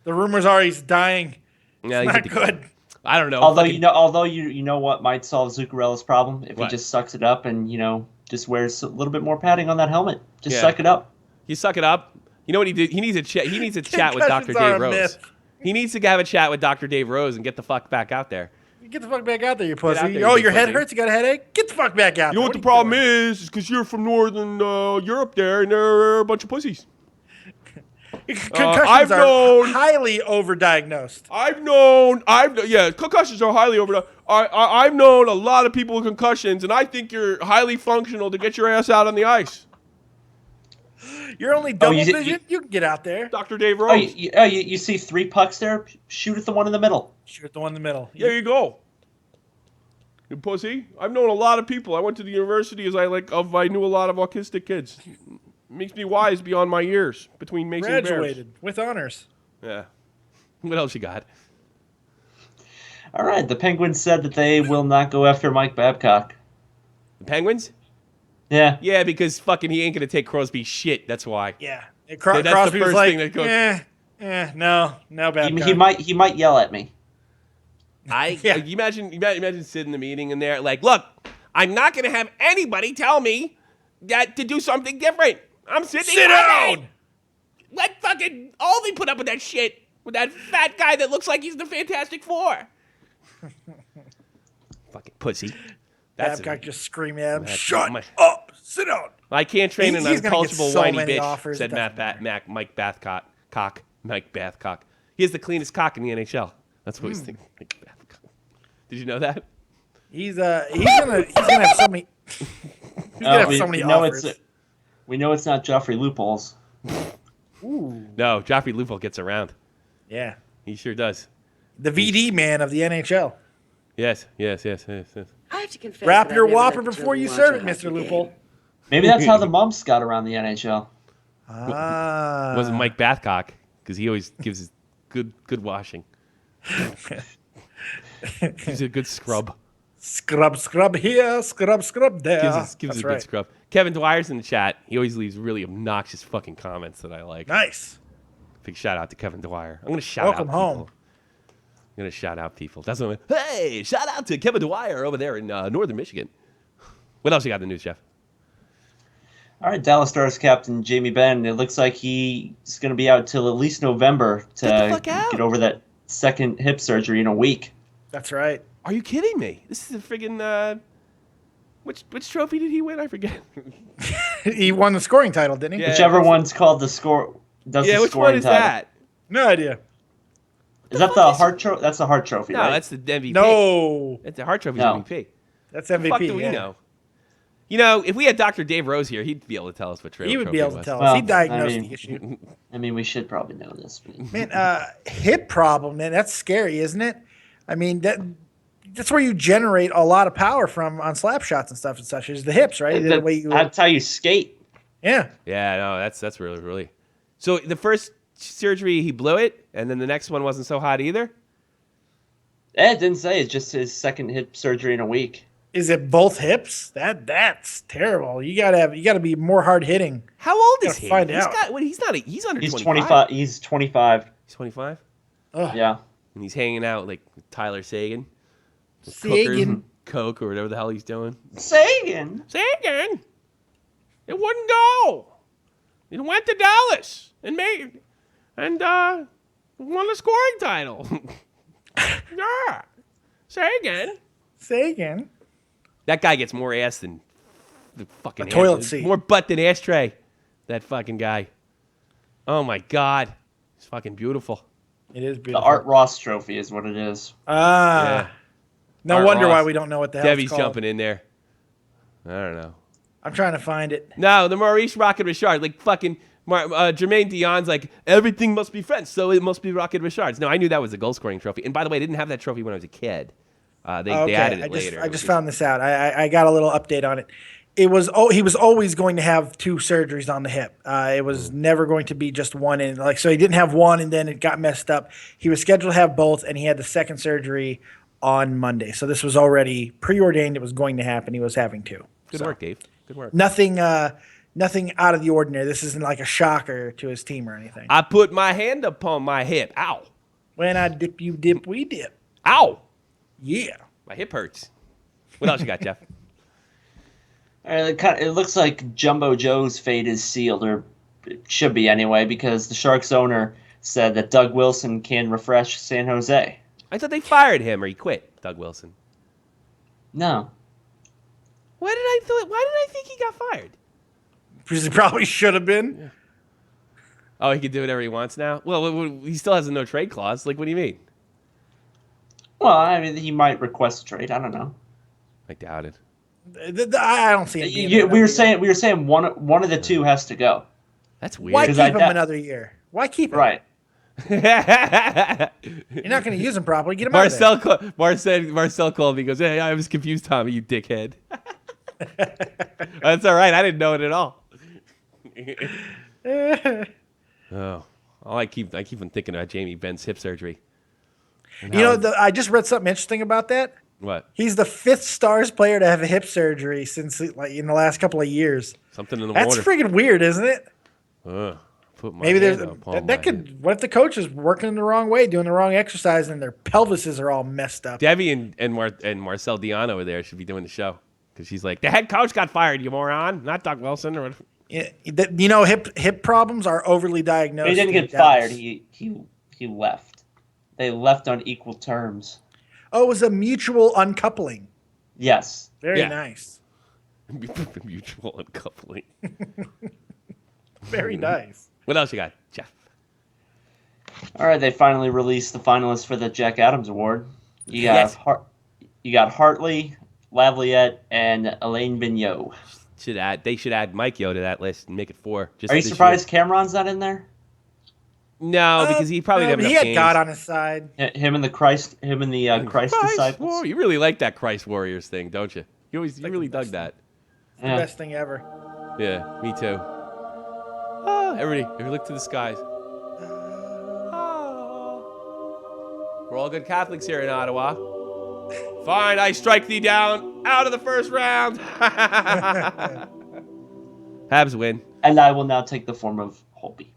The rumors are he's dying. Yeah, It's not good. I don't know. Although you know what might solve Zuccarello's problem if What? he just sucks it up and just wears a little bit more padding on that helmet. Just suck it up. You suck it up. You know what he did? He needs a chat. He needs a chat with Dr. Concussions are Dave a Rose. myth. He needs to have a chat with Dr. Dave Rose and get the fuck back out there. Get the fuck back out there, you out pussy. there, you Oh, big your head pussy. hurts? You got a headache? Get the fuck back out You know there. what the problem is because you're from Northern Europe there, and they're a bunch of pussies. Concussions I've are known- highly overdiagnosed. Concussions are highly overdone. I've known a lot of people with concussions, and I think you're highly functional to get your ass out on the ice. You're only double you- vision. You can get out there. Dr. Dave Oh, Rose. you see 3 pucks there? Shoot at the one in the middle. Shoot the one in the middle. There you go. You pussy. I've known a lot of people. I went to the university I knew a lot of autistic kids. Makes me wise beyond my years between Mason and Bears. Graduated with honors. Yeah. What else you got? All right, the Penguins said that they will not go after Mike Babcock. The Penguins? Yeah. Yeah, because fucking he ain't gonna take Crosby's shit. That's why. Yeah. Yeah, Crosby that's the was first like, thing that goes- no bad. He might yell at me. Yeah. You imagine sitting in the meeting and they're like, look, I'm not gonna have anybody tell me that to do something different. I'm sitting Sit on it. down. Let fucking Aldi put up with that shit with that fat guy that looks like he's the Fantastic Four. Fucking pussy. That's Babcock just screaming at him. That's Shut my- up. Sit down. I can't train an He's gonna get unconscionable so whiny many bitch, offers, said it doesn't matter. Mike Bathcock. Mike Bathcock. He has the cleanest cock in the NHL. That's what he's thinking. Mike Bathcock. Did you know that? He's gonna have so many. He's gonna have so many offers. We know it's not Joffrey Loopholes. Ooh. No, Joffrey Lupul gets around. Yeah. He sure does. The VD man of the NHL. Yes. I have to confess. Wrap that your I never Whopper let the before you children serve it, watch a Mr. hockey Loophole. game. Maybe that's how the Mumps got around the NHL. Ah. It wasn't Mike Bathcock because he always gives his good washing. He's a good scrub. Scrub here, scrub there. Gives That's us a right. good scrub. Kevin Dwyer's in the chat. He always leaves really obnoxious fucking comments that I like. Nice. Big shout out to Kevin Dwyer. I'm gonna shout Welcome out home. people. I'm gonna shout out people. That's what hey, shout out to Kevin Dwyer over there in northern Michigan. What else you got in the news, Jeff? All right, Dallas Stars captain Jamie Benn. It looks like he's going to be out till at least November Get the to fuck out. get over that second hip surgery in a week. That's right. Are you kidding me? This is a friggin' which trophy did he win? I forget. He won the scoring title, didn't he? Yeah. Whichever one's called the score does Yeah, the which scoring one is title. that? No idea. Is that the Hart Trophy? That's the Hart Trophy, No, right? that's the MVP. No. That's the Hart Trophy's No. MVP. That's The MVP. fuck do we yeah. know? You know, if we had Dr. Dave Rose here, he'd be able to tell us what He would be trophy able to was. tell us. Well, He diagnosed I mean- the issue. I mean, we should probably know this. But... Man, hip problem, man. That's scary, isn't it? I mean, that's where you generate a lot of power from on slap shots and stuff and such. Is the hips, right? The way you, That's how you skate. yeah. Yeah, no, that's really. So the first surgery he blew it, and then the next one wasn't so hot either. It didn't say. It's just his second hip surgery in a week. Is it both hips? That's terrible. You gotta be more hard hitting. How old is Gotta he? find He's out. got. What, he's not. He's under. He's 25. 25. He's 25. He's 25, Yeah. and he's hanging out like with Tyler Sagan, Sagan. Coke or whatever the hell he's doing. Sagan. Sagan, it wouldn't go. It went to Dallas and won the scoring title. Yeah, Sagan. That guy gets more ass than the fucking A toilet seat. More butt than ashtray. That fucking guy. Oh my God, he's fucking beautiful. It is The beautiful. Art Ross Trophy is what it is. Yeah. No Art wonder Ross. why we don't know what the hell Debbie's it's called. jumping in there. I don't know. I'm trying to find it. No, the Maurice Rocket Richard, like fucking Jermaine Dion's like, everything must be French, so it must be Rocket Richards. No, I knew that was a goal scoring trophy. And by the way, I didn't have that trophy when I was a kid. They added it later. I just found this out. I got a little update on it. He was always going to have 2 surgeries on the hip. It was never going to be just one. And so he didn't have one, and then it got messed up. He was scheduled to have both, and he had the second surgery on Monday. So this was already preordained. It was going to happen. He was having 2. Good work, Dave. Good work. Nothing out of the ordinary. This isn't like a shocker to his team or anything. I put my hand upon my hip. Ow. When I dip, you dip, we dip. Ow. Yeah. My hip hurts. What else you got, Jeff? It looks like Jumbo Joe's fate is sealed, or it should be anyway, because the Sharks owner said that Doug Wilson can refresh San Jose. I thought they fired him or he quit, Doug Wilson. No. Why did I think he got fired? Because he probably should have been. Yeah. Oh, he can do whatever he wants now? Well, he still has a no trade clause. Like, what do you mean? Well, I mean, he might request a trade. I don't know. I doubt it. I don't see it. Being We were saying one of the two has to go. That's weird. Why keep 'Cause him another year? Why keep him? Right. You're not going to use him properly. Get him out of there. Marcel called me. He goes, "Hey, I was confused, Tommy. You dickhead." That's all right. I didn't know it at all. I keep on thinking about Jamie Benn's hip surgery. I just read something interesting about that. What? He's the 5th Stars player to have a hip surgery since in the last couple of years. Something in the That's water. freaking weird, isn't it? Put my Maybe there's hand upon that my could. head. What if the coach is working in the wrong way, doing the wrong exercise, and their pelvises are all messed up? Debbie and Marcel Dion over there should be doing the show because she's like, the head coach got fired, you moron, not Doug Wilson or. Hip problems are overly diagnosed. He didn't in get Dallas. fired. He left. They left on equal terms. Oh, it was a mutual uncoupling. Yes. Very nice. Mutual uncoupling. Very nice. What else you got, Jeff? All right, they finally released the finalists for the Jack Adams Award. You got Hartley, Lavliette, and Elaine Vigneault. They should add Mike Yo to that list and make it 4. Are you surprised Cameron's not in there? No, because he probably didn't have he enough had games. God on his side. Him and the Christ disciples. Whoa, you really like that Christ Warriors thing, don't you? You really dug that. The best thing ever. Yeah, me too. Everybody look to the skies. We're all good Catholics here in Ottawa. Fine, I strike thee down out of the first round. Habs win. And I will now take the form of Holby.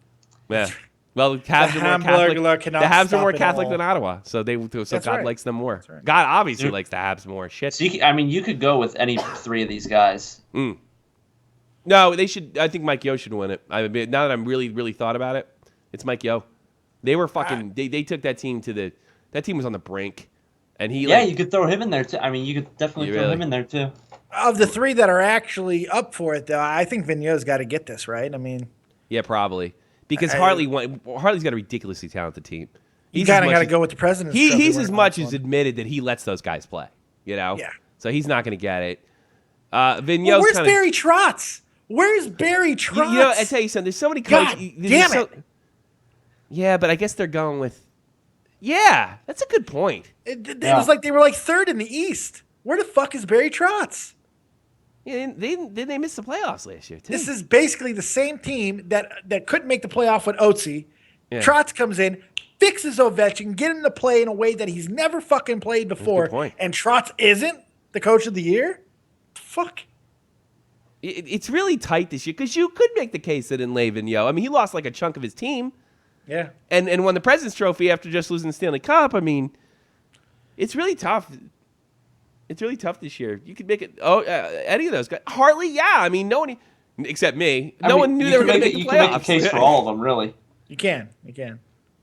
Yeah. Well, the Habs are more Catholic. The Habs are more Catholic than Ottawa, so God likes them more. Right. God obviously likes the Habs more. Shit. So you could go with any 3 of these guys. No, they should. I think Mike Yo should win it. I mean, now that I'm really thought about it, it's Mike Yo. They were fucking. They took that team to that team was on the brink, and he. Yeah, you could throw him in there too. I mean, you could definitely throw him in there too. Of the 3 that are actually up for it, though, I think Vigneault's got to get this, right? I mean, yeah, probably because Hartley's got a ridiculously talented team. You kind of got to go with the president. He's as much as admitted that he lets those guys play. You know. Yeah. So he's not going to get it. Vigneault's where's Barry Trotz? Where's Barry Trotz? You know, I tell you something. There's so many coaches. God damn it. Yeah, but I guess they're going with. Yeah, that's a good point. It was like they were like third in the East. Where the fuck is Barry Trotz? Yeah, they missed the playoffs last year too. This is basically the same team that couldn't make the playoff with Otzi. Yeah. Trotz comes in, fixes Ovechkin, get him to play in a way that he's never fucking played before. point. And Trotz isn't the coach of the year? Fuck. It's really tight this year because you could make the case that in Vigneault, I mean, he lost like a chunk of his team. Yeah. And won the President's Trophy after just losing the Stanley Cup. I mean, it's really tough. It's really tough this year. You could make it. Any of those guys. Hartley, yeah. I mean, no one except me. No one knew they were going to make the playoffs. You can make a case for all of them, really. You can.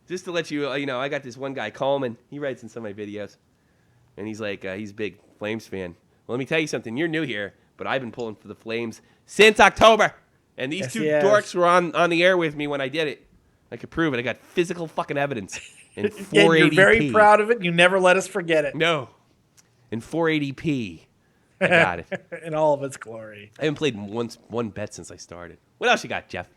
Just to let you, I got this one guy, Coleman. He writes in some of my videos, and he's like, he's a big Flames fan. Well, let me tell you something. You're new here, but I've been pulling for the Flames since October, and these two dorks were on the air with me when I did it. I could prove it. I got physical fucking evidence. In 480p. And you're very proud of it. You never let us forget it. No. In 480p. I got it. In all of its glory. I haven't played one bet since I started. What else you got, Jeff?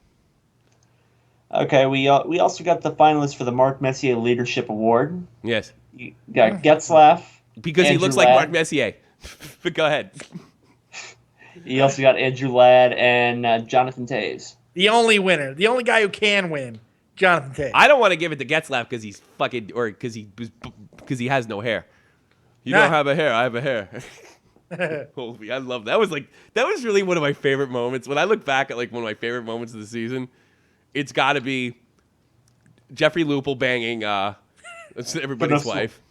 Okay, we also got the finalists for the Mark Messier Leadership Award. Yes. You got Getzlaff. Because Andrew he looks like Mark Messier. But go ahead. You also got Andrew Ladd and Jonathan Toews. The only winner. The only guy who can win. Jonathan Toews. I don't want to give it to Getzlaff because he's fucking, or because he has no hair. You don't have a hair. I have a hair. Holy, I love that. That was really one of my favorite moments. When I look back at like one of my favorite moments of the season, it's got to be Jeffrey Lupel banging everybody's wife,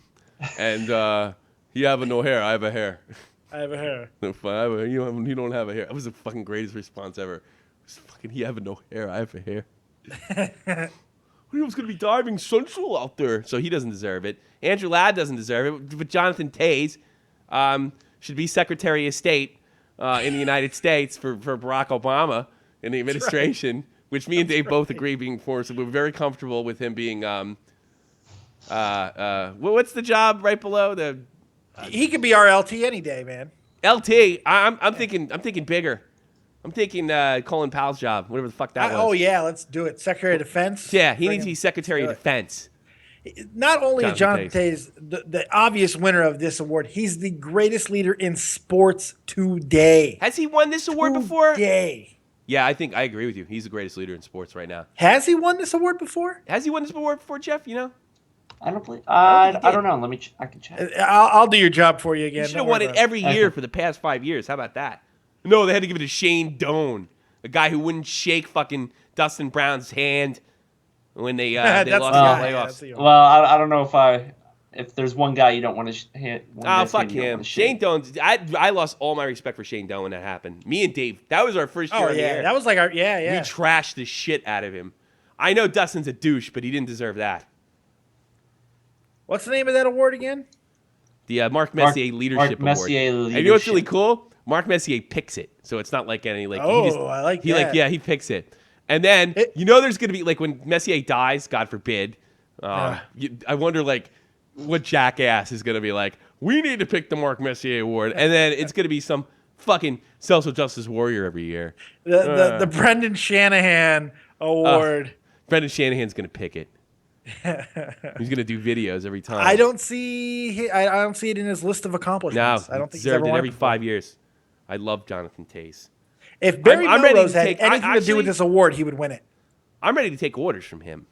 and you have no hair. I have a hair. I have a hair. You don't have a hair. That was the fucking greatest response ever. It was fucking, he have no hair. I have a hair. He was going to be diving central out there, so he doesn't deserve it. Andrew Ladd doesn't deserve it, but Jonathan Toews should be Secretary of State in the United States for Barack Obama in the administration, which me and Dave both agree being for. So we're very comfortable with him being. What's the job right below the? He could be our LT any day, man. LT, I'm thinking bigger. I'm taking Colin Powell's job, whatever the fuck that was. Oh, yeah, let's do it. Secretary of Defense. Yeah, he needs to be Secretary of Defense. Not only is Jonathan Toews the obvious winner of this award, he's the greatest leader in sports today. Has he won this award before? Today. Yeah, I agree with you. He's the greatest leader in sports right now. Has he won this award before? Has he won this award before, Jeff? You know? I don't believe. I don't know. Let me. I can check. I'll do your job for you again. He should have won it every year for the past 5 years. How about that? No, they had to give it to Shane Doan, a guy who wouldn't shake fucking Dustin Brown's hand when they lost the playoffs. Well, I don't know if there's one guy you don't want to hit. Fuck him. Shane Doan. I lost all my respect for Shane Doan when that happened. Me and Dave, that was our first year on the air. That was like our We trashed the shit out of him. I know Dustin's a douche, but he didn't deserve that. What's the name of that award again? The Mark Messier Leadership Award. And you know what's really cool? Mark Messier picks it, so it's not like any like. I like that. He picks it, and then there's gonna be like when Messier dies, God forbid. I wonder like what jackass is gonna be like. We need to pick the Mark Messier Award, and then it's gonna be some fucking social justice warrior every year. The Brendan Shanahan Award. Brendan Shanahan's gonna pick it. He's gonna do videos every time. I don't see it in his list of accomplishments. No, I don't think he's ever won every 5 years. I love Jonathan Toews. If Barry Melrose had anything to do with this award, he would win it. I'm ready to take orders from him.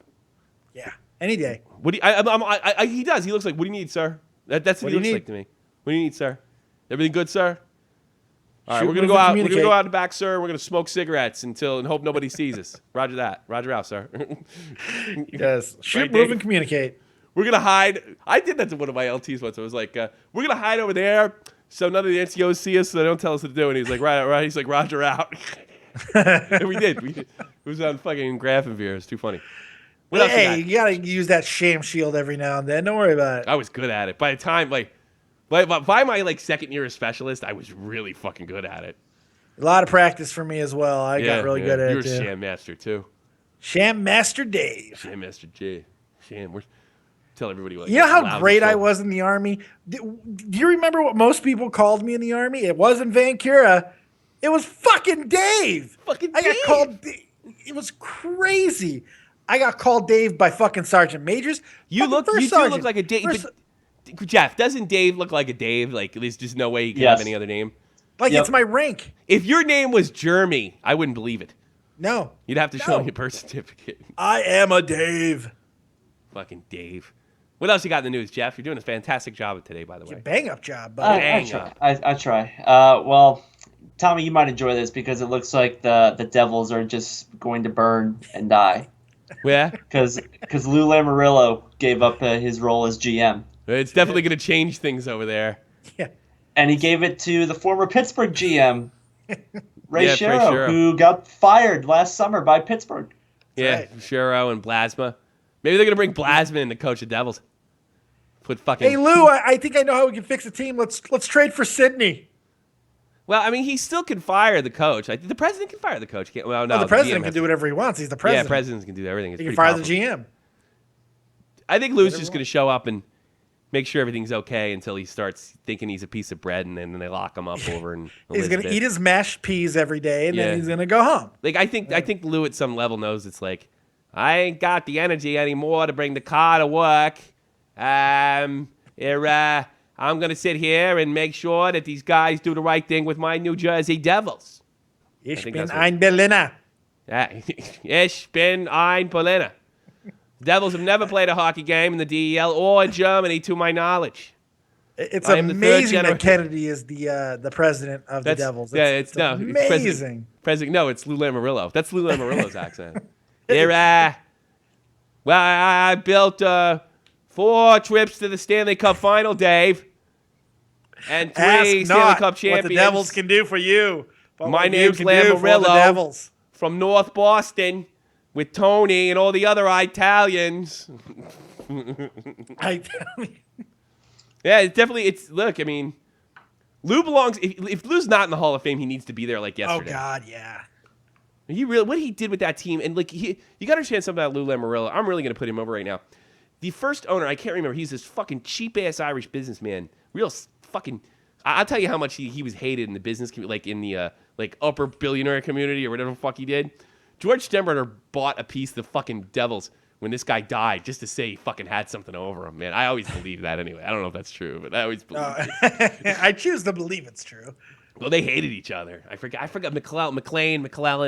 Yeah, any day. What do he does? He looks like, what do you need, sir? That's what he looks like to me. What do you need, sir? Everything good, sir? All right, we're gonna go out. We're gonna go out the back, sir. We're gonna smoke cigarettes and hope nobody sees us. Roger that. Roger out, sir. Yes. Shoot, move, and communicate. We're gonna hide. I did that to one of my LTs once. I was like, we're gonna hide over there so none of the NCOs see us, so they don't tell us what to do. And he's like, right. He's like, Roger out. And we did. It was on fucking Grafenveer. It was too funny. What else you gotta use that sham shield every now and then. Don't worry about it. I was good at it. By the time, by my second year as specialist, I was really fucking good at it. A lot of practice for me as well. I got really good at it. You were Sham Master too. Sham Master Dave. Sham Master J. Sham. Tell everybody what. You know how great I was in the Army? Do you remember what most people called me in the Army? It wasn't Vancura. It was fucking Dave. Fucking Dave. I got called. It was crazy. I got called Dave by fucking Sergeant Majors. You Fucking first do sergeant. look like a Dave. First- But Jeff, doesn't Dave look like a Dave? Like, there's just no way he can Yes. have any other name. like Yep. it's my rank. If your name was Jeremy, I wouldn't believe it. No. You'd have to show No. me a birth certificate. I am a Dave. Fucking Dave. What else you got in the news, Jeff? You're doing a fantastic job today, by the way. Bang up job, buddy. I Hang try. up. I try. Well, Tommy, you might enjoy this because it looks like the Devils are just going to burn and die Yeah, because Lou Lamoriello gave up his role as GM. it's definitely going to change things over there. Yeah. And he gave it to the former Pittsburgh GM, Ray Yeah, Ray Shero, Shero. who got fired last summer by Pittsburgh. Yeah, right. Shero and Blasma. Maybe they're going to bring Blasma in to coach the Devils. Put fucking. Hey Lou, I think I know how we can fix the team. Let's trade for Sydney. Well, I mean, he still can fire the coach. I think the president can fire the coach. Can't, well, no, the president GM can has do to. whatever he wants. He's the Yeah, president. presidents can do everything. It's He can pretty fire the powerful. GM. I think Lou's just going to show up and make sure everything's okay until he starts thinking he's a piece of bread, and then they lock him up over in He's gonna Elizabeth. eat his mashed peas every day, and Yeah. then he's gonna go home. Like I think Lou at some level knows it's like I ain't got the energy anymore to bring the car to work. I'm gonna sit here and make sure that these guys do the right thing with my New Jersey Devils. Ich think bin that's what- ein Berliner. Ich bin ein Berliner. Devils have never played a hockey game in the DEL or in Germany, to my knowledge. It's I am the third amazing generation. that Kennedy is the president of the Devils. Yeah, it's no, it's amazing. President. No, it's Lou Lamoriello. That's Lou Lamoriello's accent. Here, well, I built 4 trips to the Stanley Cup Final, Dave, and 3 Ask Stanley not Cup champions. what the Devils can do for you. but My what you name's can do for the Lamoriello. Devils. From North Boston with Tony and all the other Italians. Yeah, it's definitely. Look. I mean, Lou belongs. If Lou's not in the Hall of Fame, he needs to be there like Oh yesterday. God, yeah. He really what he did with that team, and like you got to understand something about Lou Lamoriello. I'm really gonna put him over right now. The first owner, I can't remember. He's this fucking cheap ass Irish businessman. Real fucking. I'll tell you how much he was hated in the business community, like in the like upper billionaire community or whatever the fuck he did. George Steinbrenner bought a piece of the fucking Devils when this guy died just to say he fucking had something over him, man. I always believe that anyway. I don't know if that's true, but I always believe it. I choose to believe it's true. Well, they hated each other. I forgot McClellan,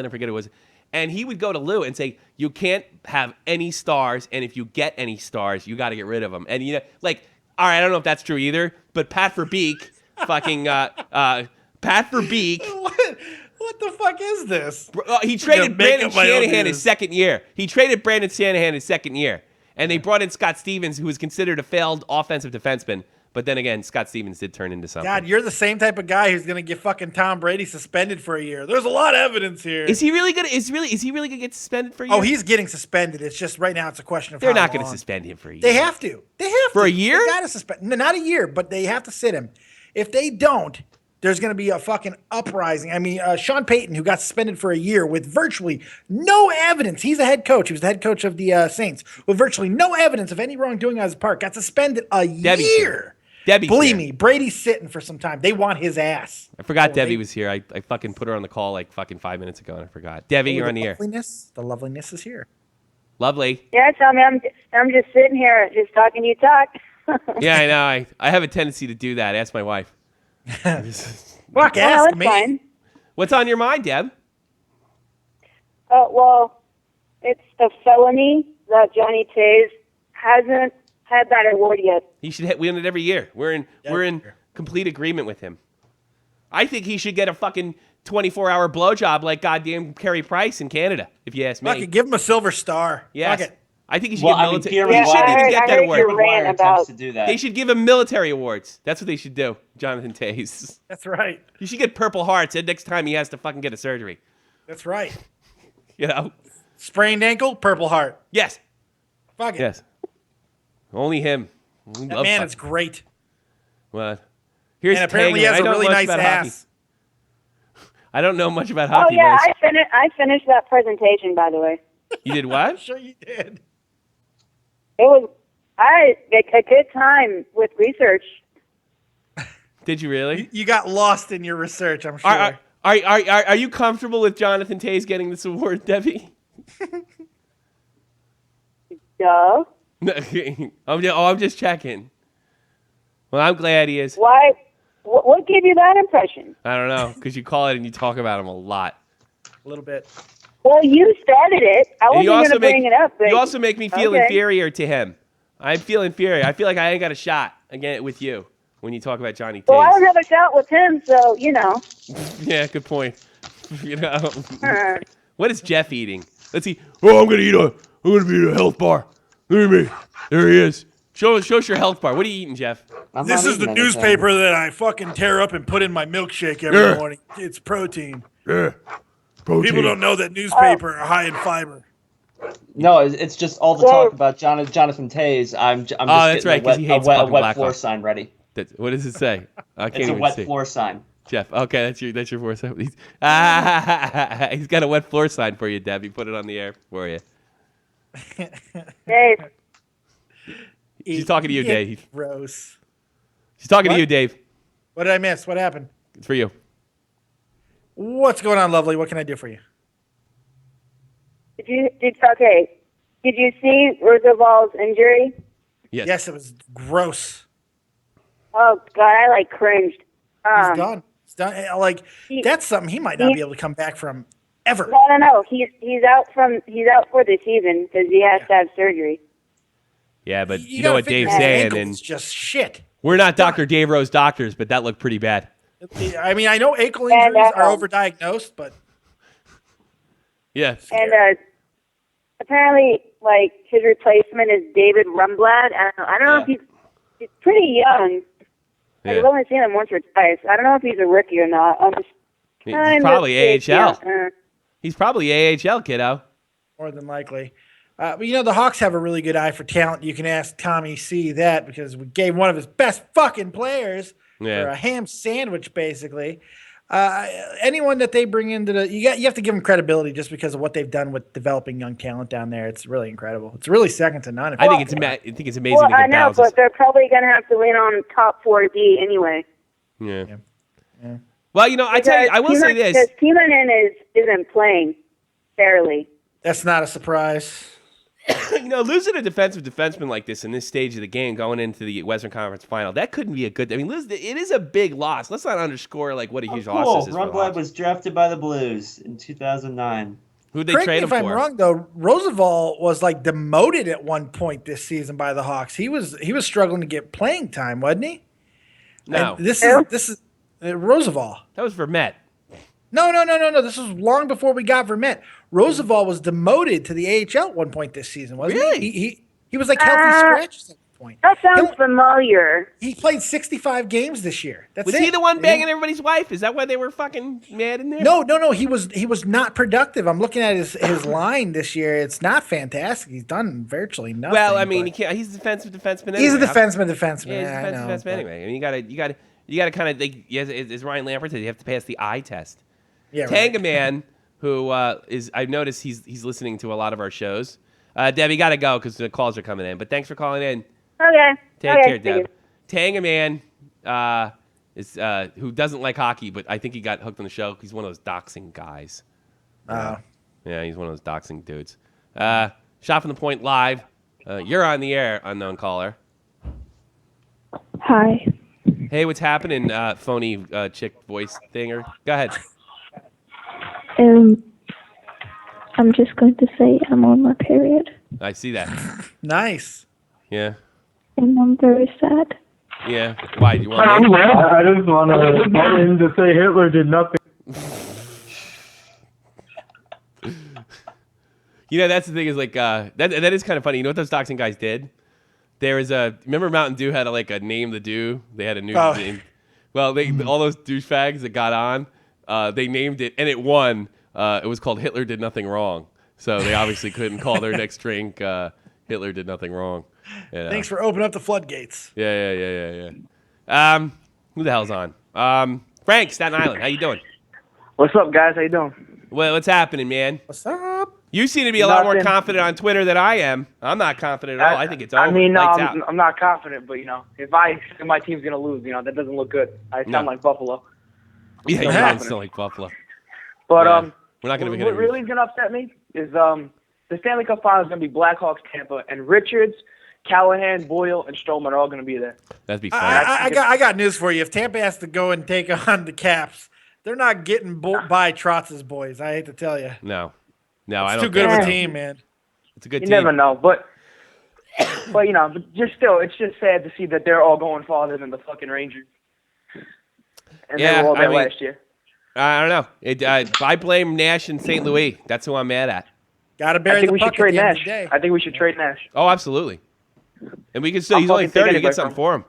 I forget who it was. And he would go to Lou and say, you can't have any stars, and if you get any stars, you got to get rid of them. And, you know, like, all right, I don't know if that's true either, but Pat Verbeek, fucking, Pat Verbeek. What the fuck is this? He traded make Brandon up my own Shanahan news. his second year. And they brought in Scott Stevens, who was considered a failed offensive defenseman. But then again, Scott Stevens did turn into something. God, you're the same type of guy who's gonna get fucking Tom Brady suspended for a year. There's a lot of evidence here. Is he really gonna? Is he really gonna get suspended for a year? Oh, he's getting suspended. It's just right now it's a question of They're how not gonna long. suspend him for a year. They have to. For a year? They gotta suspend. No, not a year, but they have to sit him. If they don't, there's going to be a fucking uprising. I mean, Sean Payton, who got suspended for a year with virtually no evidence. He's the head coach. He was the head coach of the Saints with virtually no evidence of any wrongdoing on his part. Got suspended a Debbie's year. here. Debbie's Believe here. me, Brady's sitting for some time. They want his ass. I forgot Oh, Debbie they- was here. I fucking put her on the call like fucking 5 minutes ago, and I forgot. Debbie, you're on the air. The loveliness is here. Lovely. Yeah, Tommy, I'm just sitting here, just talking to you talk. Yeah, I know. I have a tendency to do that. Ask my wife. Fuck, No, ask it's me. fine. What's on your mind, Deb? Well, it's a felony that Johnny Taze hasn't had that award yet. He should win it every year. We're in complete agreement with him. I think he should get a fucking 24-hour blowjob like goddamn Carey Price in Canada, if you ask me. Fuck it, give him a silver star. Yes. Fuck it. I think he should Well, get I mean, military. Pierre He shouldn't McGuire- even get I that heard award. your rant McGuire about- attempts to do that. They should give him military awards. That's what they should do, Jonathan Taze. That's right. You should get Purple Hearts, and next time he has to fucking get a surgery. That's right. You know? Sprained ankle, Purple Heart. Yes. Fuck it. Yes. Only him. We That love man fuck- is great. What? Here's And apparently he Tango. has I a don't really know nice much about hockey. ass. I don't know much about Oh hockey. yeah, but I finished that presentation, by the way. you did I'm what? sure you did. It was a good time with research. Did you really? You got lost in your research, I'm sure. Are you comfortable with Jonathan Taze getting this award, Debbie? Duh. I'm just checking. Well, I'm glad he is. Why? What gave you that impression? I don't know, because you call it and you talk about him a lot. A little bit. Well, you started it. I wasn't going to bring it up. But you also make me feel okay. inferior to him. I feel inferior. I feel like I ain't got a shot again with you when you talk about Johnny Taves. Well, I don't have a shot with him, so, you know. Yeah, good point. You know. Uh, What is Jeff eating? Let's see. Oh, I'm gonna eat a health bar. Look at me. There he is. Show us your health bar. What are you eating, Jeff? This is the newspaper that I fucking tear up and put in my milkshake every morning. It's protein. Yeah. Protein. People don't know that newspaper are high in fiber. No, it's just all the talk about Jonathan Taves. I'm just that's right, 'cause he getting hates a fucking wet floor Blackhawks. sign ready. What does it say? I can't It's a even wet see. floor sign. Jeff. Okay, that's your floor sign. He's got a wet floor sign for you, Deb. He put it on the air for you. Dave. She's talking to you, Dave. Gross. She's talking What? to you, Dave. What did I miss? What happened? It's for you. What's going on, lovely? What can I do for you? Did you see Roosevelt's injury? Yes. Yes, it was gross. Oh God, I cringed. He's done. He's done. That's something he might not be able to come back from ever. No. He's out for the season because he has to have surgery. Yeah, but you know gotta what figure Dave's his saying, ankle and is just shit. we're not Dr. Dave Rose doctors, but that looked pretty bad. I mean, I know ankle injuries are overdiagnosed, but yeah. And apparently, his replacement is David Rumblad. I don't know if he's pretty young. Yeah. I've only seen him once or twice. I don't know if he's a rookie or not. I'm just He's probably AHL. He's probably AHL, kiddo. more than likely. But the Hawks have a really good eye for talent. You can ask Tommy C that because we gave one of his best fucking players for a ham sandwich, basically. Anyone that they bring into you have to give them credibility just because of what they've done with developing young talent down there. It's really incredible. It's really second to none. I think it's amazing. Well, to I get know, Bowser. but they're probably going to have to lean on top 4D anyway. Yeah. Well, I will say this. Because Timonen isn't playing fairly. That's not a surprise. Losing a defensive defenseman like this in this stage of the game going into the Western Conference Final, that couldn't be a good. I mean, it is a big loss. Let's not underscore what a huge loss this is. Rumblad was drafted by the Blues in 2009. Who'd they Correct trade me him if for? I'm wrong, though. Roosevelt was demoted at one point this season by the Hawks. He was struggling to get playing time, wasn't he? No. And this is Roosevelt. That was for Met. No. This was long before we got Vermette. Roosevelt was demoted to the AHL at one point this season, wasn't he? He was healthy scratches at one point. That sounds familiar. He played 65 games this year. Was he the one banging everybody's wife? Is that why they were fucking mad in there? No. He was not productive. I'm looking at his line this year. It's not fantastic. He's done virtually nothing. Well, I mean, he can't. He's a defensive defenseman. Anyway. He's a defenseman. Yeah, he's a defensive defenseman anyway. I mean, you got to kind of as Ryan Lampert said, you have to pass the eye test. Yeah, Tangaman, who I've noticed he's listening to a lot of our shows. Debbie, got to go because the calls are coming in. But thanks for calling in. Okay. Take care, Deb. Tangaman is who doesn't like hockey, but I think he got hooked on the show. He's one of those doxing guys. Oh. Yeah, he's one of those doxing dudes. Shot from the Point live. You're on the air, unknown caller. Hi. Hey, what's happening, phony chick voice thinger? Go ahead. I'm just going to say I'm on my period. I see that. Nice. Yeah. And I'm very sad. Yeah. Why? Do you want I just want him to say Hitler did nothing. That's the thing is that is kind of funny. You know what those doxing guys did? There was remember Mountain Dew had a name the Dew. They had a new name. Well, all those douchebags that got on, they named it and it won. It was called Hitler Did Nothing Wrong. So they obviously couldn't call their next drink Hitler Did Nothing Wrong. Thanks for opening up the floodgates. Yeah. Who the hell's on? Frank, Staten Island. How you doing? What's up, guys? How you doing? Well, what's happening, man? What's up? You seem to be a lot more confident on Twitter than I am. I'm not confident at all. I think it's over. I mean, Lights out. I'm not confident, but if my team's gonna lose, that doesn't look good. I sound like Buffalo. Yeah, you sound like Buffalo. But we're not gonna be what really is gonna upset me is The Stanley Cup Final is going to be Blackhawks, Tampa, and Richards, Callahan, Boyle, and Stroman are all going to be there. That'd be fun. I got news for you. If Tampa has to go and take on the Caps, they're not getting by Trotz's boys. I hate to tell you. No, it's I don't. Too good of think a so. team, man. It's a good You team. never know, but you know, but just still, it's just sad to see that they're all going farther than the fucking Rangers. And they were all there last year. I don't know. I blame Nash and St. Louis. That's who I'm mad at. Got to I bury think the we should puck at trade the end of Nash. the day. I think we should trade Nash. Oh, absolutely. And we can still. I'll He's only fucking take 30. anybody Get something from for him.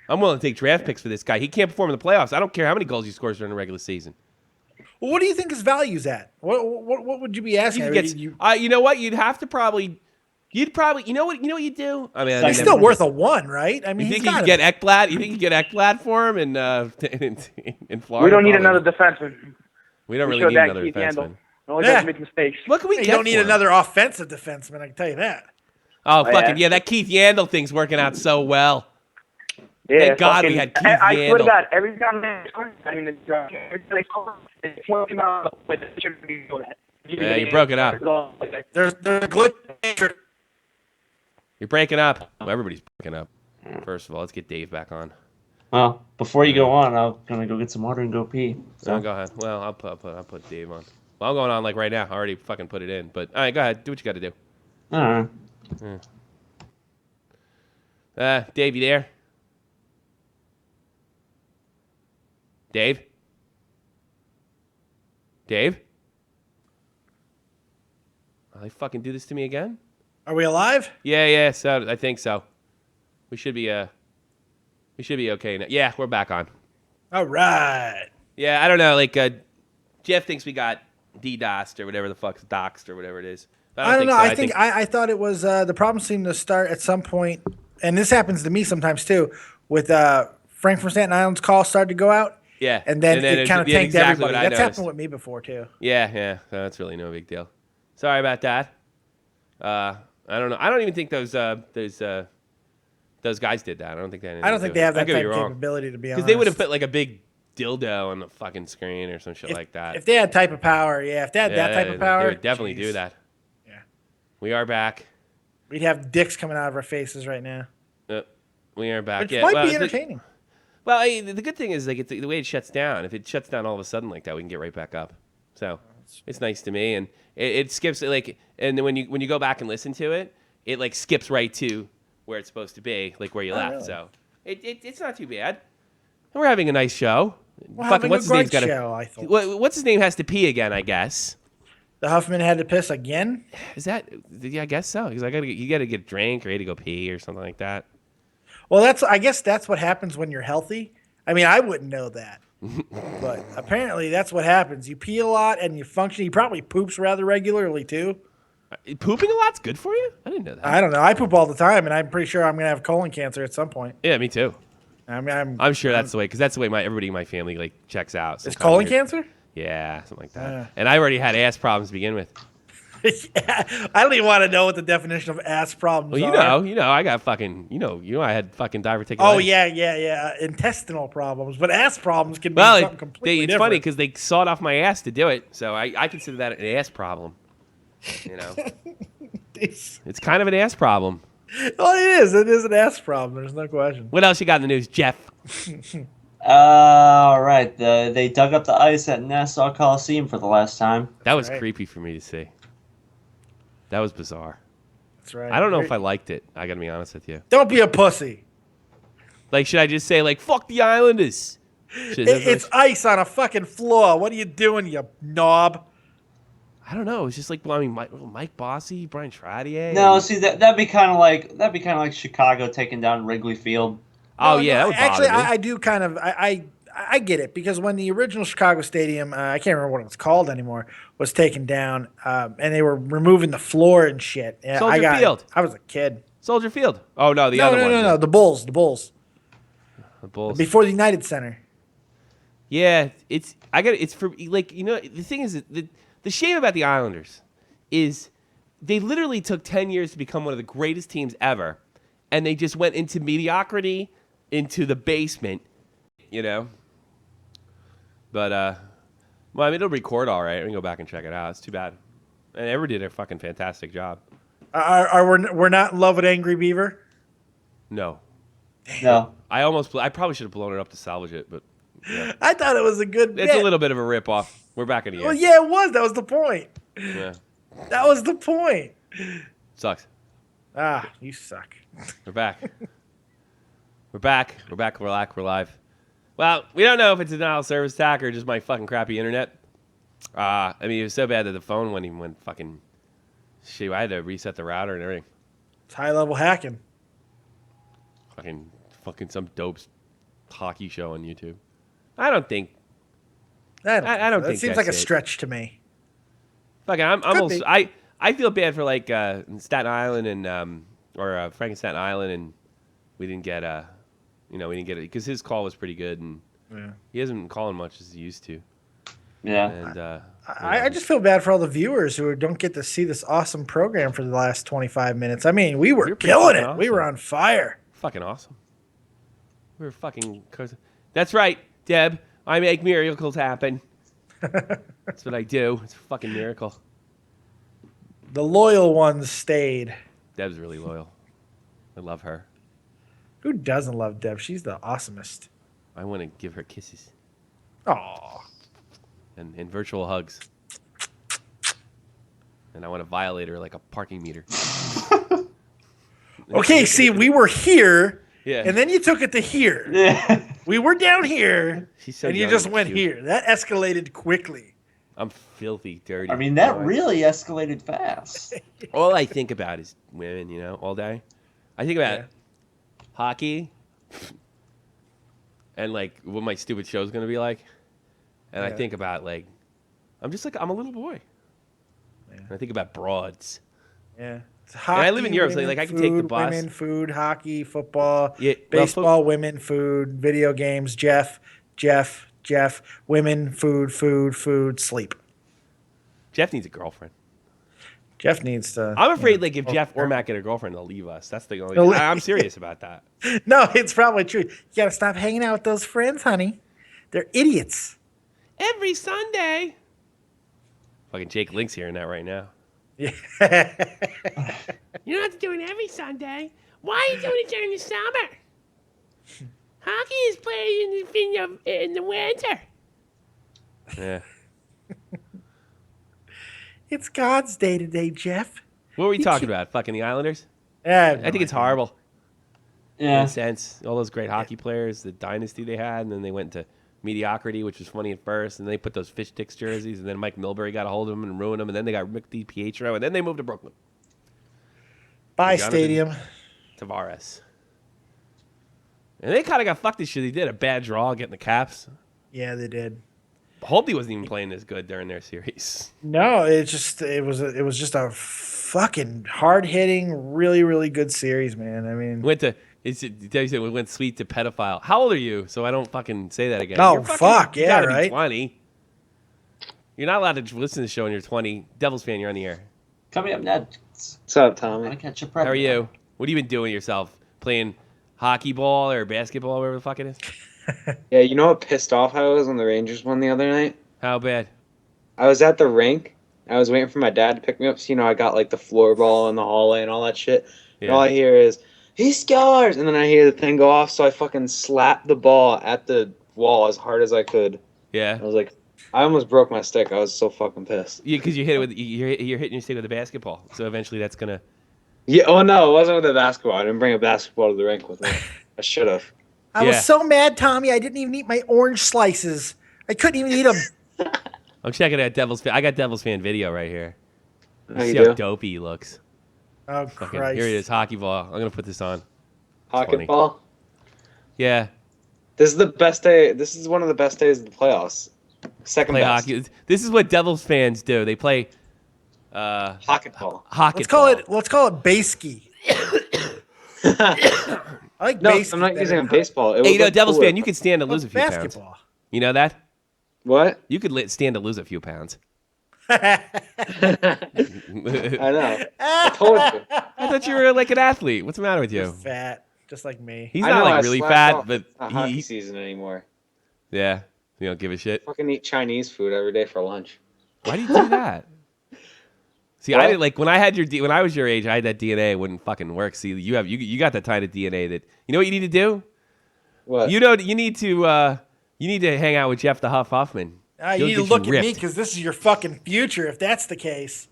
I'm willing to take draft picks for this guy. He can't perform in the playoffs. I don't care how many goals he scores during the regular season. Well, what do you think his value's at? What would you be asking? You know what? You'd have to probably. You know what you'd do? I mean, He's still worth a 1, right? I mean, you think he's you could get Ekblad? You think you get Ekblad for him in Florida? We don't need Probably. another defenseman. We don't really showed need that another Keith Yandel. defenseman. Always have to make mistakes. What can we You get don't need for him? another offensive defenseman. I can tell you that. Oh, fucking yeah! That Keith Yandel thing's working out so well. Yeah, Thank God we had Keith I swear to Yandel. God, every time they score, I mean, they score, it's 20 miles away. They shouldn't be doing that. Yeah, you broke it up. There's a glitch. You're breaking up. Well, everybody's breaking up. First of all, let's get Dave back on. Well, before you go on, I'm gonna go get some water and go pee. So go ahead. Well, I'll put Dave on. Well, I'm going on like right now. I already fucking put it in. But all right, go ahead. Do what you got to do. All right. Dave, you there? Dave? Dave? Will they fucking do this to me again? Are we alive? Yeah. So I think so. We should be okay now. Yeah, we're back on. All right. Yeah, I don't know. Like Jeff thinks we got DDoSed or whatever the fuck's doxed or whatever it is. But I don't know. So. I thought it was the problem seemed to start at some point, and this happens to me sometimes too. With Frank from Staten Island's call started to go out. Yeah, and then it kind of tanked exactly everybody. That's happened with me before too. Yeah. So that's really no big deal. Sorry about that. I don't know. I don't even think those guys did that. I don't think they. I don't think they have that type of capability, to be honest. Because they would have put like a big dildo on the fucking screen or some shit like that. If they had type of power, yeah. If they had that type of power, they would definitely do that. Yeah. We are back. We'd have dicks coming out of our faces right now. We are back. Which might be entertaining. The good thing is like the way it shuts down. If it shuts down all of a sudden like that, we can get right back up. So it's nice to me, and it skips like. And then when you go back and listen to it, it like skips right to where it's supposed to be, like where you left. Really? So it's not too bad. And we're having a nice show. We're having what's a his great name's show, I thought. What's his name has to pee again, I guess. The Huffman had to piss again? Is that? Yeah, I guess so. Because you got to get a drink or you had to go pee or something like that. Well, I guess that's what happens when you're healthy. I mean, I wouldn't know that. But apparently that's what happens. You pee a lot and you function. He probably poops rather regularly, too. Pooping a lot's good for you? I didn't know that. I don't know. I poop all the time, and I'm pretty sure I'm going to have colon cancer at some point. Yeah, me too. I mean, I'm sure that's the way, because that's the way everybody in my family like checks out. Is colon cancer? Yeah, something like that. And I already had ass problems to begin with. Yeah, I don't even want to know what the definition of ass problems are. Well, you know, I got fucking, I had fucking diverticulitis. Oh, yeah. Intestinal problems. But ass problems can be something completely different. It's funny because they sawed off my ass to do it. So I consider that an ass problem. You know? It's kind of an ass problem. Well, it is. It is an ass problem. There's no question. What else you got in the news, Jeff? All right. They dug up the ice at Nassau Coliseum for the last time. That was creepy for me to see. That was bizarre. That's right. I don't know if I liked it. I got to be honest with you. Don't be a pussy. Like, should I just say, like, fuck the Islanders? It's ice on a fucking floor. What are you doing, you knob? I don't know. It's just like, well, I mean, Mike Bossy, Brian Trottier. No, see that'd be kind of like Chicago taking down Wrigley Field. Oh yeah, that would actually, bother me. I do kind of I get it, because when the original Chicago Stadium, I can't remember what it was called anymore, was taken down, and they were removing the floor and shit. Soldier Field. I was a kid. Soldier Field. Oh no, the other one. No, the Bulls. The Bulls. Before the United Center. Yeah, it's for, like, you know, the thing is that the shame about the Islanders is they literally took 10 years to become one of the greatest teams ever, and they just went into mediocrity, into the basement, you know. But well, I mean, it'll record all right. We can go back and check it out. It's too bad. And everybody did a fucking fantastic job. We're not in love with Angry Beaver? No. No. I probably should have blown it up to salvage it, but yeah. I thought it was a good bit. It's a little bit of a rip-off. We're back in the air. Well, yeah, it was. That was the point. Yeah. That was the point. Sucks. Ah, you suck. We're back. We're back. We're back. We're live. Well, we don't know if it's a denial of service attack or just my fucking crappy internet. I mean, it was so bad that the phone went fucking... Shit, I had to reset the router and everything. It's high-level hacking. Fucking some dope's hockey show on YouTube. I don't think... I don't think that seems that's like a it. stretch to me. Fucking, I'm almost... I feel bad for, like, Staten Island and... or Frank in Staten Island, and we didn't get... we didn't get it because his call was pretty good, and he hasn't been calling much as he used to. Yeah. And I just feel bad for all the viewers who don't get to see this awesome program for the last 25 minutes. I mean, we were killing it. Awesome. We were on fire. Fucking awesome. We were fucking... That's right, Deb. I make miracles happen. That's what I do. It's a fucking miracle. The loyal ones stayed. Deb's really loyal. I love her. Who doesn't love Deb? She's the awesomest. I want to give her kisses. Aww. And virtual hugs. And I want to violate her like a parking meter. Okay, see, we were here, Yeah. and then you took it to here. Yeah. We were down here, She's so and you young just and went cute. here. That escalated quickly. I'm filthy, dirty. I mean, that boy. really escalated fast. All I think about is women, all day. I think about hockey and, like, what my stupid show's going to be like. And I think about, like, I'm a little boy. Yeah. And I think about broads. Yeah. It's And I live in Europe, so, women, like, I can take the food, bus. Women, food, hockey, football, Yeah, baseball, women, food, video games, Jeff, women, food, sleep. Jeff needs a girlfriend. Jeff needs to... I'm afraid, like, if Jeff or Matt get a girlfriend, they'll leave us. That's the only... I'm serious about that. No, it's probably true. You got to stop hanging out with those friends, honey. They're idiots. Every Sunday. Fucking Jake Link's hearing that right now. Yeah. You don't have to do it every Sunday. Why are you doing it during the summer? Hockey is played in the winter. Yeah. It's God's day today, Jeff. What were we talking about? Fucking the Islanders? Yeah, I think it's horrible. In Yeah. a sense. All those great hockey players, the dynasty they had, and then they went to mediocrity, which was funny at first, and they put those fish sticks jerseys, and then Mike Milbury got a hold of them and ruined them, and then they got Rick DiPietro, and then they moved to Brooklyn. Bye, Jonathan Stadium. Tavares. And they kind of got fucked this year. They did a bad draw getting the Caps. Yeah, they did. Holtby wasn't even playing as good during their series. No, it was just a fucking hard hitting, really, really good series, man. I mean, We went sweet to pedophile. How old are you? So I don't fucking say that again. Oh, You're fucking- fuck, you yeah, gotta be right? 20. You're not allowed to listen to the show when you're 20. Devils fan, you're on the air. Coming up next. What's up, Tommy? Want to catch a How prep. are you? What have you been doing yourself? Playing hockey ball or basketball, whatever the fuck it is? Yeah, you know what pissed off I was when the Rangers won the other night? How bad? I was at the rink. I was waiting for my dad to pick me up. So, I got like the floorball in the hallway and all that shit. And all I hear is, he scores! And then I hear the thing go off, so I fucking slapped the ball at the wall as hard as I could. Yeah. I was like, I almost broke my stick. I was so fucking pissed. Yeah, because you hit it with you're hitting your stick with a basketball. So eventually that's gonna. Yeah. Oh no, it wasn't with a basketball. I didn't bring a basketball to the rink with me. I should have. I was so mad, Tommy. I didn't even eat my orange slices. I couldn't even eat them. I'm checking out Devils fan. I got Devils fan video right here. How See you how do? dopey he looks. Oh, Fucking, Christ. here it is, hockey ball. I'm gonna put this on. It's Hockey funny. ball. Yeah. This is the best day. This is one of the best days of the playoffs. Second Play best. hockey. This is what Devils fans do. They play hockey ball. Hockey. Let's call it base ski. I like No, base I'm ski not better using a than baseball. It Hey, would look Devils cooler. fan, you could stand to lose a few basketball. pounds. You know that? What? You could stand to lose a few pounds. I know. I told you. I thought you were like an athlete. What's the matter with you? Fat, just like me. He's I not know, like I really slacked fat, off. but It's not hockey he, season anymore. yeah, you don't give a shit. Fucking eat Chinese food every day for lunch. Why do you do that? See, I didn't like when I had when I was your age. I had that DNA. It wouldn't fucking work. See, you got that kind of DNA that you know what you need to do. What? You know you need to hang out with Jeff the Huffman. You need to look at me because this is your fucking future. If that's the case,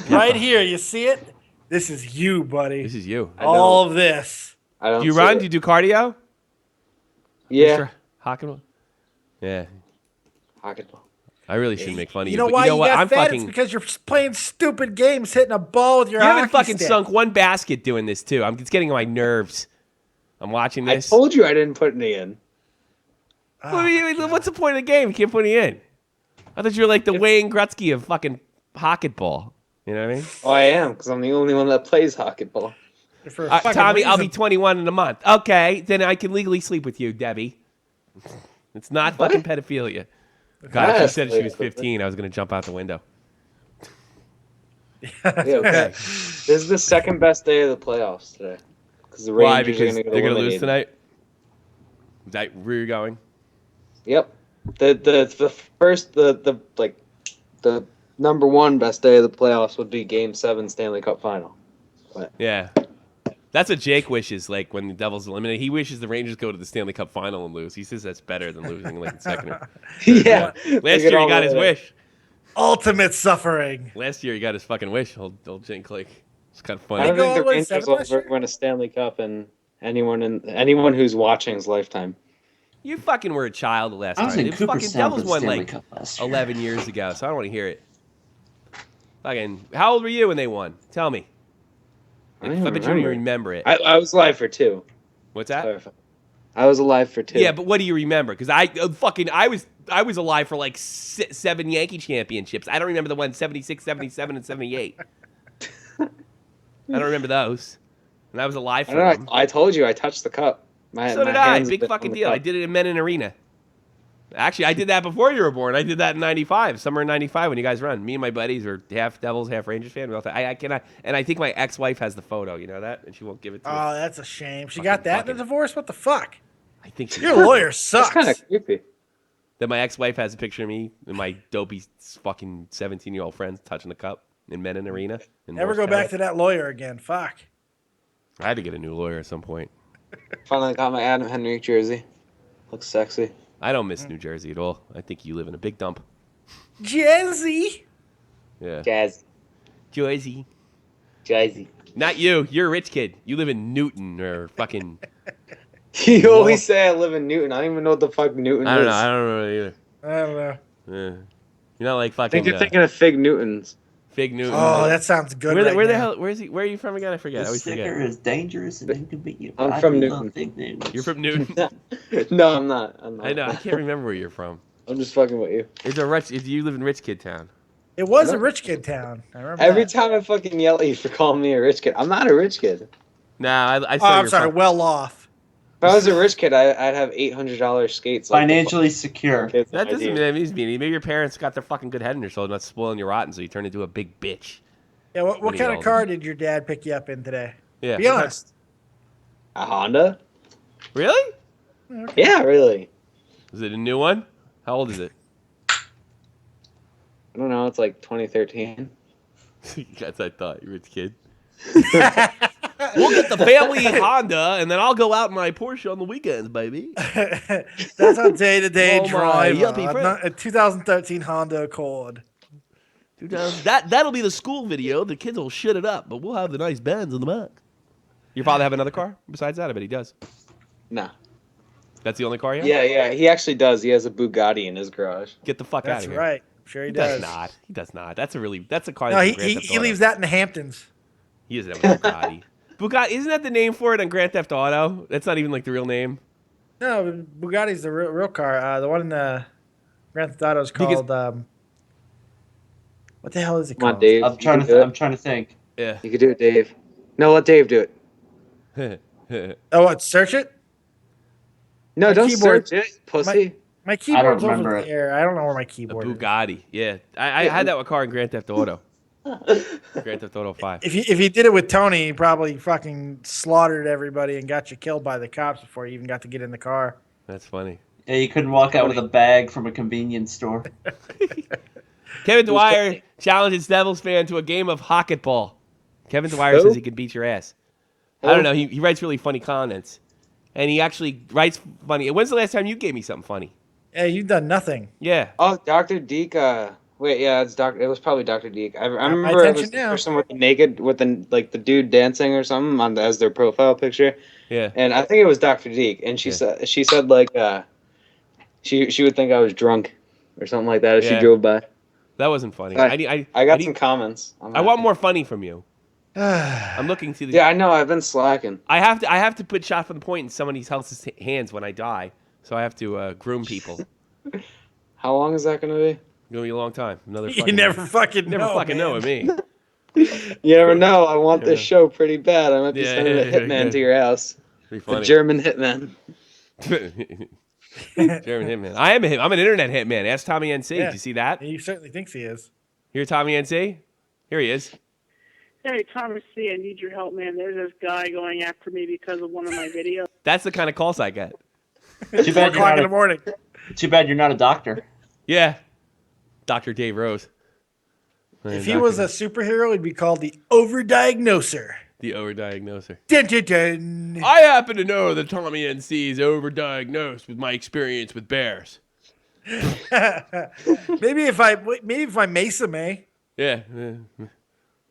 right here, you see it. This is you, buddy. This is you. All of this. I don't. Do you run? Do you do cardio? Yeah. Hockey. Yeah. Hockey. I really shouldn't make fun of you. You know but why you know you what? got I'm fat? fucking. It's because you're playing stupid games, hitting a ball with your You haven't hockey fucking stick. sunk one basket doing this too. It's getting on my nerves. I'm watching this. I told you I didn't put any in. What's the point of the game? You can't put any in. I thought you were like the Wayne Gretzky of fucking hockey ball. You know what I mean? Oh, I am, because I'm the only one that plays hockey ball. Tommy, I'll be 21 in a month. Okay, then I can legally sleep with you, Debbie. It's not fucking pedophilia. God, if she said she was 15, I was going to jump out the window. Yeah, okay. This is the second best day of the playoffs today. Because the Why? Rangers Because are they're going to lose eliminated. tonight? Is that where you're going? Yep. The number one best day of the playoffs would be Game 7 Stanley Cup Final. But Yeah. That's what Jake wishes, like, when the Devils eliminate. He wishes the Rangers go to the Stanley Cup Final and lose. He says that's better than losing, like, in second or third Yeah. round. Last year, he got his wish. Ultimate suffering. Last year, he got his fucking wish. Old Jake Click. It's kind of I funny. don't think the Rangers 7 will last ever year? win a Stanley Cup in anyone who's watching's lifetime. You fucking were a child the last I was time. in The fucking Cooperstown Devils for the won, Stanley like, Cup last year. 11 years ago, so I don't want to hear it. Fucking, how old were you when they won? Tell me. I don't I bet you remember it. I was alive for 2. What's that? I was alive for 2. Yeah, but what do you remember? Because I was alive for like 7 Yankee championships. I don't remember the ones 76, 77, and 78. I don't remember those. And I was alive for them. I told you I touched the cup. So did I. Big fucking deal. I did it in Menin Arena. Actually, I did that before you were born. I did that in '95, summer in '95 when you guys run. Me and my buddies were half Devils, half Rangers fan. I cannot, and I think my ex-wife has the photo. You know that, and she won't give it to me. Oh, that's a shame. She got that in the divorce? What the fuck? I think she. Your lawyer sucks. That's kind of creepy. Then my ex-wife has a picture of me and my dopey fucking 17-year-old friends touching the cup in Menin Arena. Never go back to that lawyer again. Fuck. I had to get a new lawyer at some point. Finally got my Adam Henrique jersey. Looks sexy. I don't miss New Jersey at all. I think you live in a big dump. Jazzy. Yeah. Jersey. Not you. You're a rich kid. You live in Newton or fucking. You always say I live in Newton. I don't even know what the fuck Newton I don't is. know. I don't know either. I don't know. Yeah. You're not like I fucking. think you're thinking of Fig Newtons. Fig Newton. Oh, that sounds good. Where the hell? Where is he? Where are you from again? I forget. I The always sticker forget. is dangerous and inconvenient. I'm I from do love Newton. big news. You're from Newton. No, I'm not. I know. I can't remember where you're from. I'm just fucking with you. You live in Rich Kid Town? It was a rich kid town. I remember Every that. time I fucking yell at you for calling me a rich kid. I'm not a rich kid. Nah, I Oh, saw I'm sorry. Well off. If I was a rich kid, I'd have $800 skates. Like Financially secure. the That doesn't idea. mean that means maybe your parents got their fucking good head in their shoulders, not spoiling you rotten, so you turn into a big bitch. Yeah. What What are kind you of car did your dad pick you up in today? Yeah. Be honest. A Honda? Really? Yeah, really. Is it a new one? How old is it? I don't know. It's like 2013. That's what I thought. You rich kid. We'll get the family Honda, and then I'll go out in my Porsche on the weekends, baby. That's a day-to-day Oh, my drive. yuppie friend. A 2013 Honda Accord. That'll be the school video. The kids will shit it up, but we'll have the nice Benz in the back. Your father have another car besides that? I bet he does. Nah. That's the only car he has? Yeah. He actually does. He has a Bugatti in his garage. Get the fuck out That's of here. right. Sure he He does. does not. He does not. That's a car. No, that's he, in Grand he, Theft he Auto. leaves that in the Hamptons. He doesn't have a Bugatti. Bugatti, isn't that the name for it on Grand Theft Auto? That's not even like the real name. No, Bugatti's the real car. The one in the Grand Theft Auto is called. What the hell is it Come on, called? Dave. I'm You can trying to do it. think. Yeah. You can do it, Dave. No, let Dave do it. Oh, what? Search it. No, My don't keyboard- search it, pussy. My keyboard's over remember the it. air. I don't know where my A keyboard is. Bugatti. Yeah. I had that car in Grand Theft Auto. Grand Theft Auto 5. If you did it with Tony, he probably fucking slaughtered everybody and got you killed by the cops before you even got to get in the car. That's funny. Yeah, you couldn't walk out with a bag from a convenience store. Kevin Dwyer challenges Devils fan to a game of hocketball. Kevin Dwyer says he can beat your ass. I don't know. He writes really funny comments. And he actually writes funny. When's the last time you gave me something funny? Yeah, you've done nothing. Yeah. Oh, Dr. Deke. Wait, yeah, it was probably Dr. Deke. I remember it was the person with the dude dancing or something as their profile picture. Yeah. And I think it was Dr. Deke, and she said like she would think I was drunk or something like that if she drove by. That wasn't funny. I got some comments. I want more funny from you. I'm looking through the. Yeah, I know. I've been slacking. I have to put shot from the point in somebody else's hands when I die, so I have to groom people. How long is that going to be? Gonna be a long time. You never fucking know with me. You never know. I want this show pretty bad. I might be sending a hitman to your house. Pretty funny. The German hitman. German hitman. I'm an internet hitman. Ask Tommy NC. Yeah. Did you see that? He certainly thinks he is. Here, Tommy NC. Here he is. Hey, Thomas C., I need your help, man. There's this guy going after me because of one of my videos. That's the kind of calls I get. Too bad 4 o'clock in the morning. Too bad you're not a doctor. Yeah. Dr. Dave Rose. If he was a superhero, he'd be called the overdiagnoser. The overdiagnoser. Dun, dun, dun. I happen to know that Tommy NC is overdiagnosed with my experience with bears. maybe if I mace him, eh? Yeah.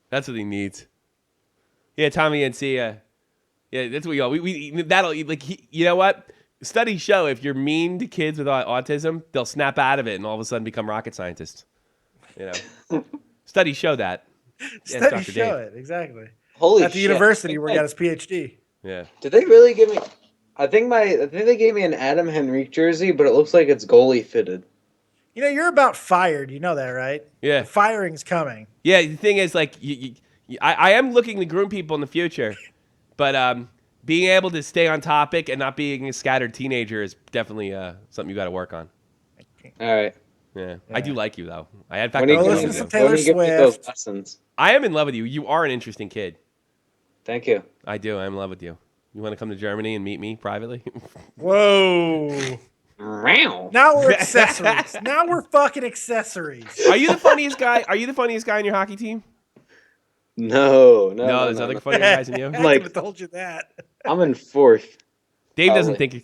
That's what he needs. Yeah, Tommy NC. Yeah, that's what we all. That'll you know what? Studies show if you're mean to kids with autism, they'll snap out of it and all of a sudden become rocket scientists. You know, studies show that. Studies show it exactly. Holy At the shit. university where he got his PhD. Yeah. Did they really give me? I think they gave me an Adam Henrique jersey, but it looks like it's goalie fitted. You know, you're about fired. You know that, right? Yeah. The firing's coming. Yeah. The thing is, like, I am looking to groom people in the future, but being able to stay on topic and not being a scattered teenager is definitely something you got to work on. All right. Yeah. I do like you though. I had fact. Listen to Taylor Swift. Lessons? I am in love with you. You are an interesting kid. Thank you. I do. I'm in love with you. You want to come to Germany and meet me privately? Whoa. Now we're accessories. Now we're fucking accessories. Are you the funniest guy? Are you the funniest guy on your hockey team? No. There's other funnier guys than you. I could have told you that. I'm in fourth. Dave doesn't think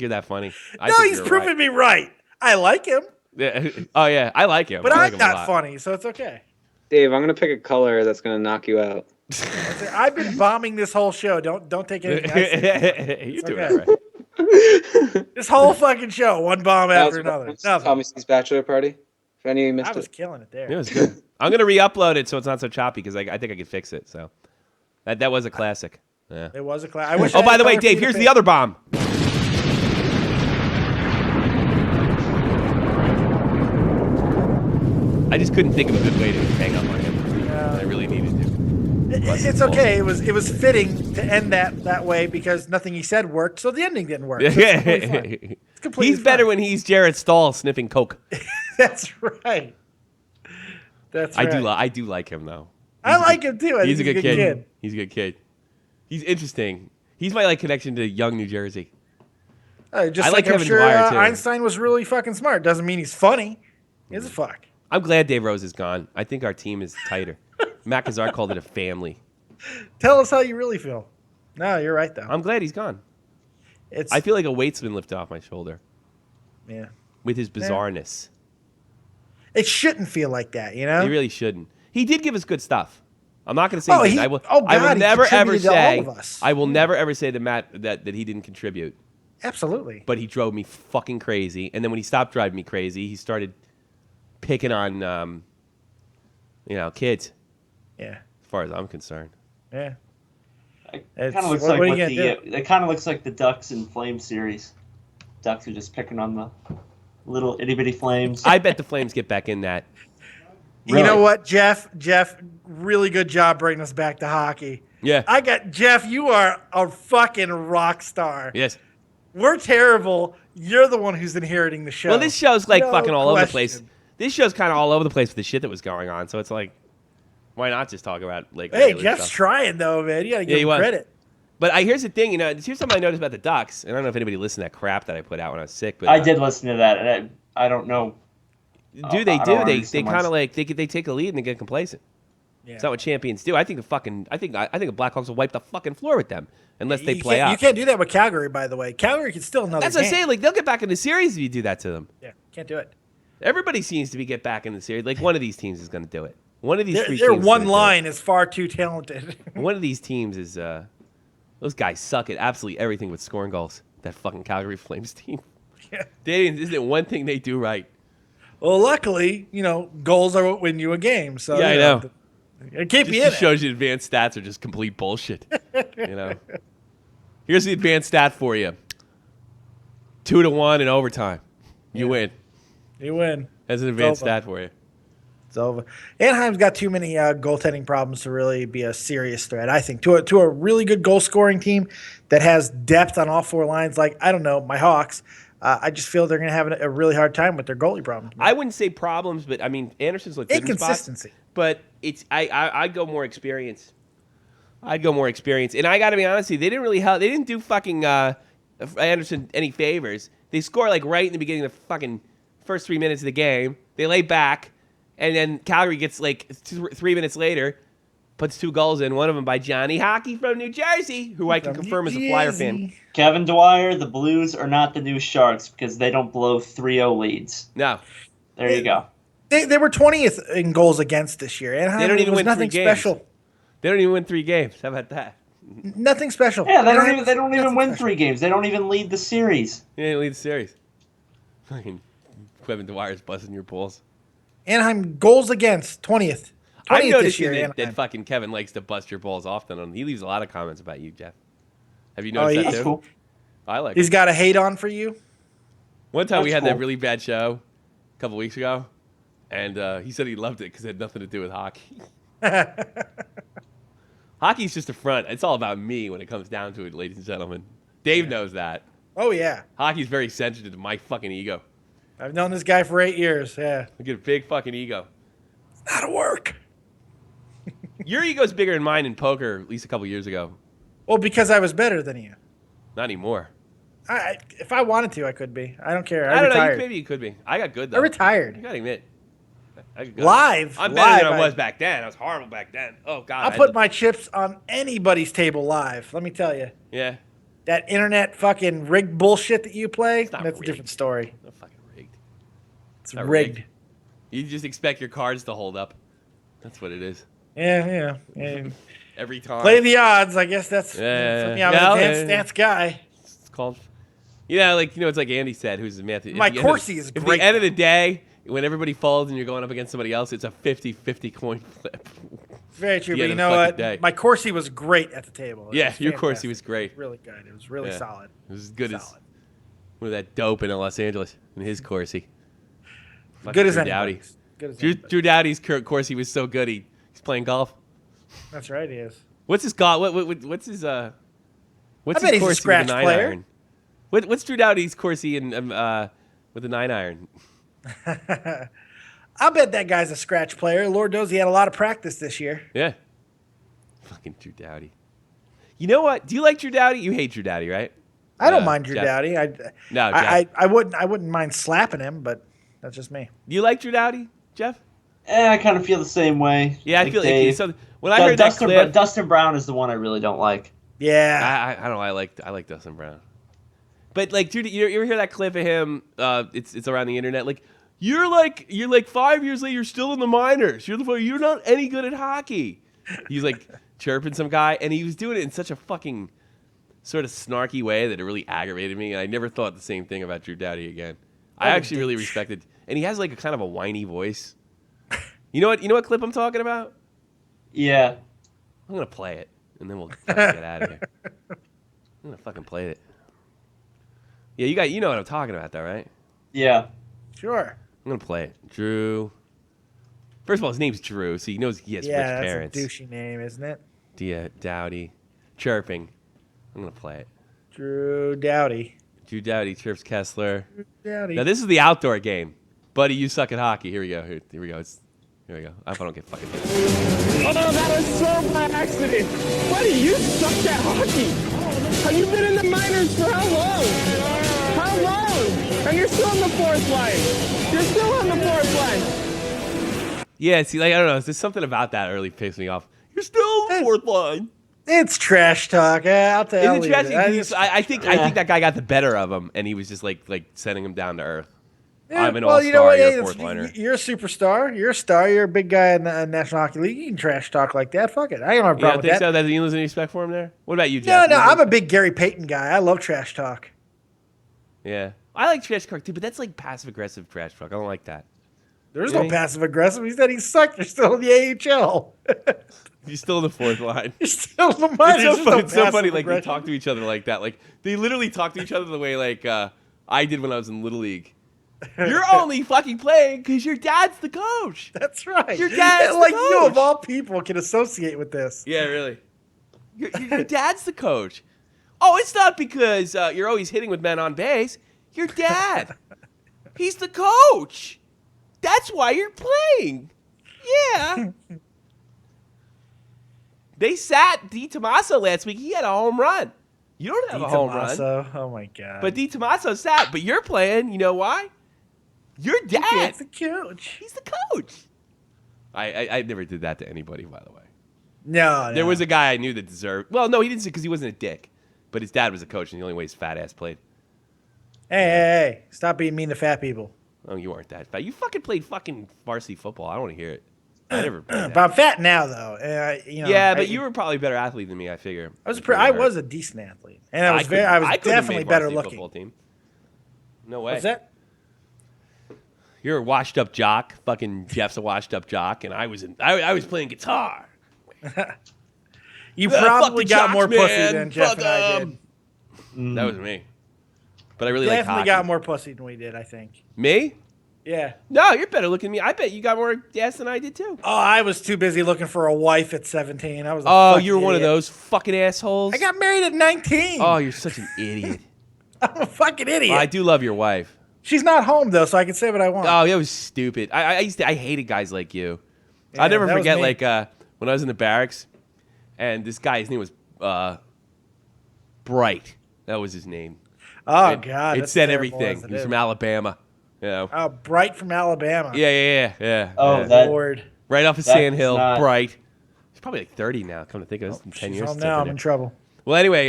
you're that funny. No, he's proven me right. I like him. Yeah. Oh yeah, I like him. But I like I'm him a not lot. funny, so it's okay. Dave, I'm gonna pick a color that's gonna knock you out. I've been bombing this whole show. Don't take anything I say. You're doing okay. it right. This whole fucking show, one bomb after another. Nothing. Tommy C's bachelor party. If any of you missed I was it. killing it there. It was good. I'm gonna re-upload it so it's not so choppy because I think I could fix it. So that was a classic. Yeah. It was a class. I wish. Oh, by the way, Dave, here's the other bomb. I just couldn't think of a good way to hang up on him. I really needed to. It's okay. It was fitting to end that way because nothing he said worked, so the ending didn't work. So it's completely He's better fine. when he's Jared Stahl sniffing coke. That's right. That's right. I do like him though. I like him too. I He's a think good kid. He's a good kid. He's interesting. He's my connection to young New Jersey. Just I like like I'm Kevin sure Dwyer, too. Einstein was really fucking smart. Doesn't mean he's funny. He's a fuck. I'm glad Dave Rose is gone. I think our team is tighter. Matt Kazar called it a family. Tell us how you really feel. No, you're right though. I'm glad he's gone. It's I feel like a weight's been lifted off my shoulder yeah. with his bizarreness. It shouldn't feel like that, you know. He really shouldn't. He did give us good stuff. I'm not going to say Oh, he didn't. he- I will. oh, I God, will he never ever contributed to all say. of us. I will never ever say that Matt that he didn't contribute. Absolutely. But he drove me fucking crazy. And then when he stopped driving me crazy, he started picking on, kids. Yeah. As far as I'm concerned. Yeah. It It's- kind of looks what like are you what gonna the it kind of looks like the Ducks and Flames series. Ducks are just picking on the little itty bitty Flames. I bet the Flames get back in that. You know what, Jeff? Jeff, really good job bringing us back to hockey. Yeah. I got Jeff. You are a fucking rock star. Yes. We're terrible. You're the one who's inheriting the show. Well, this show's like No fucking all over the question. place. This show's kind of all over the place with the shit that was going on. So it's like, why not just talk about like? Hey, regular Jeff's stuff? trying though, man. You gotta Yeah, give he him was. credit. But here's the thing, here's something I noticed about the Ducks, and I don't know if anybody listened to that crap that I put out when I was sick. But I did listen to that, and I don't know. They I don't They understand kind why- of like they take a lead and they get complacent. Yeah. It's not what champions do. I think the Blackhawks will wipe the fucking floor with them unless they You play can't- out. You can't do that with Calgary, by the way. Calgary can still another That's what I'm game. saying. Like they'll get back in the series if you do that to them. Yeah, can't do it. Everybody seems to be get back in the series. Like one of these teams is going to do it. One of these Their three teams. one line is far too talented. One of these teams is those guys suck at absolutely everything with scoring goals. That fucking Calgary Flames team. Yeah. Isn't it one thing they do right? Well, luckily, goals are what win you a game. So Yeah, I know. It keep you in Just it. shows you advanced stats are just complete bullshit. Here's the advanced stat for you: 2-1 in overtime. You win. You win. That's an advanced over. stat for you. It's over. Anaheim's got too many goaltending problems to really be a serious threat. I think to a really good goal scoring team that has depth on all four lines. Like I don't know, my Hawks. I just feel they're going to have a really hard time with their goalie problems. I wouldn't say problems, but I mean Anderson's looked good in spots. Inconsistency. But it's I'd go more experience. And I got to be honest with you, they didn't really help. They didn't do fucking Anderson any favors. They score like right in the beginning of the fucking first 3 minutes of the game. They lay back, and then Calgary gets like 3 minutes later, puts 2 goals in. One of them by Johnny Hockey from New Jersey, who I can confirm is a Flyer fan. Kevin Dwyer, the Blues are not the new Sharks because they don't blow 3-0 leads. No. There you go. They were 20th in goals against this year. Anaheim They don't even was win nothing 3 games. special. They don't even win 3 games. How about that? Nothing special. Yeah, they don't even win 3 games. They don't even lead the series. You didn't lead the series. Fucking Kevin Dwyer's busting your balls. Anaheim goals against 20th. 20th I'm this noticing year. that fucking Kevin likes to bust your balls often. He leaves a lot of comments about you, Jeff. Have you Oh, noticed that that's too? cool. I like He's it. got a hate on for you. One time we That's had that cool. really bad show a couple weeks ago, and he said he loved it because it had nothing to do with hockey. Hockey's just a front. It's all about me when it comes down to it, ladies and gentlemen. Dave knows that. Oh yeah, Hockey's very sensitive to my fucking ego. I've known this guy for 8 years. Yeah, I get a big fucking ego. it's not a work. Your ego's bigger than mine in poker at least a couple years ago. Well, because I was better than you. Not anymore. If I wanted to, I could be. I don't care. I don't retired. know. Maybe you could be. I got good though. I retired. You gotta admit. Live. I'm better than I live, was back then. I was horrible back then. Oh God. I'll put my chips on anybody's table live. Let me tell you. Yeah. That internet fucking rigged bullshit that you play, that's rigged. a different story. Not fucking rigged. It's Not rigged. You just expect your cards to hold up. That's what it is. Yeah. Every time. Play the odds. I guess that's something. I'm Yeah, an advanced stats guy. It's called. It's like Andy said, who's the math. Mike Corsi is At great. the end of the day, when everybody falls and you're going up against somebody else, it's a 50-50 coin flip. Very true. The But end you of know the what? fucking day. My Corsi was great at the table. It Yeah, was your fantastic. Corsi was great. Really good. It was really Yeah. solid. It was as good Solid. as one of that dope in Los Angeles in his Corsi. Good as Drew anybody. Doughty. Good as Drew, anybody. Drew Doughty's Corsi was so good. He's playing golf. That's right. He is. What's his golf? What's his What's I bet his he's a Corsi scratch with a 9 player. iron? What's Drew Doughty's Corsi with a 9 iron? I'll bet that guy's a scratch player. Lord knows he had a lot of practice this year. Yeah. Fucking Drew Doughty. You know what? Do you like Drew Doughty? You hate Drew Doughty, right? I don't mind Drew Jeff. Doughty. No, I wouldn't mind slapping him, but that's just me. Do you like Drew Doughty, Jeff? I kind of feel the same way. Yeah, I like feel Dave. like so. When I heard Dustin, that clip, Dustin Brown is the one I really don't like. Yeah, I don't know. I like Dustin Brown, but like, dude, you ever hear that clip of him? It's around the internet. Like, you're like 5 years later, you're still in the minors. You're not any good at hockey. He's like chirping some guy, and he was doing it in such a fucking sort of snarky way that it really aggravated me. And I never thought the same thing about Drew Doughty again. I actually really respected, and he has like a kind of a whiny voice. You know what clip I'm talking about? Yeah. I'm gonna play it, and then we'll get out of here. I'm gonna fucking play it. Yeah, you know what I'm talking about, though, right? Yeah. sure. I'm gonna play it. Drew. First of all, his name's Drew, so he knows he has Yeah, rich that's parents. a douchey name, isn't it? Doughty, chirping. I'm gonna play it. Drew Doughty. Drew Doughty chirps Kessler. Doughty. Now this is the outdoor game, buddy. You suck at hockey. Here we go. Here we go. Here we go. I hope I don't get fucking hit. Oh, that was so by accident. Buddy, you suck at hockey. Have you been in the minors for how long? How long? And you're still on the fourth line. You're still on the fourth line. Yeah, see, like, I don't know. There's something about that really pissed me off. You're still on the fourth line. It's trash talk. I'll tell you. I think that guy got the better of him, and he was just like sending him down to earth. Yeah, I'm an all-star. You're a fourth liner. You're a superstar. You're a star. You're a big guy in the National Hockey League. You can trash talk like that. Fuck it. I don't have a problem with that. So? That you lose any respect for him there? What about you, Jeff? No. I'm a big Gary Payton guy. I love trash talk. Yeah, I like trash talk too, but that's like passive-aggressive trash talk. I don't like that. There's no passive-aggressive. He said he sucked. You're still in the AHL. You're still in the fourth line. You're still in the mud. It's so funny. Like they talk to each other like that. Like they literally talk to each other the way like I did when I was in Little League. You're only fucking playing because your dad's the coach. That's right. Your dad's like the coach. you of all people can associate with this. Yeah, really. Your dad's the coach. Oh, it's not because you're always hitting with men on base. Your dad. He's the coach. That's why you're playing. Yeah. They sat Di Tommaso last week. He had a home run. You don't have a home run. Oh, my God. But Di Tommaso sat. But you're playing. You know why? Your dad. He's the coach. He's the coach. I never did that to anybody, by the way. No. There was a guy I knew that deserved. Well, no, he didn't because he wasn't a dick. But his dad was a coach, and the only way his fat ass played. Hey. Stop being mean to fat people. Oh, you weren't that fat. You fucking played fucking varsity football. I don't want to hear it. I never played that. But I'm fat now, though. Yeah, but you were probably a better athlete than me, I figure. I was a decent athlete. And I was definitely better looking. Football team. No way. What's that? You're a washed up jock. Fucking Jeff's a washed up jock, and I was playing guitar. You probably got more pussy than Jeff and I did. That was me. But I really like definitely got more pussy than we did, I think. Me? Yeah. No, you're better looking than me. I bet you got more ass than I did too. Oh, I was too busy looking for a wife at 17. I was. You were one of those fucking assholes. I got married at 19. Oh, you're such an idiot. I'm a fucking idiot. I do love your wife. She's not home though, so I can say what I want. Oh, that was stupid. I hated guys like you. Yeah, I'll never that was forget me. like when I was in the barracks, and this guy, his name was Bright. That was his name. Oh God! It said everything. He was from Alabama. You know. Oh, Bright from Alabama. Yeah. Oh, that Lord. Right off of Sand Hill, Bright. He's probably like 30 now. Come to think of it, 10 years. Home now, I'm in trouble. Well, anyway,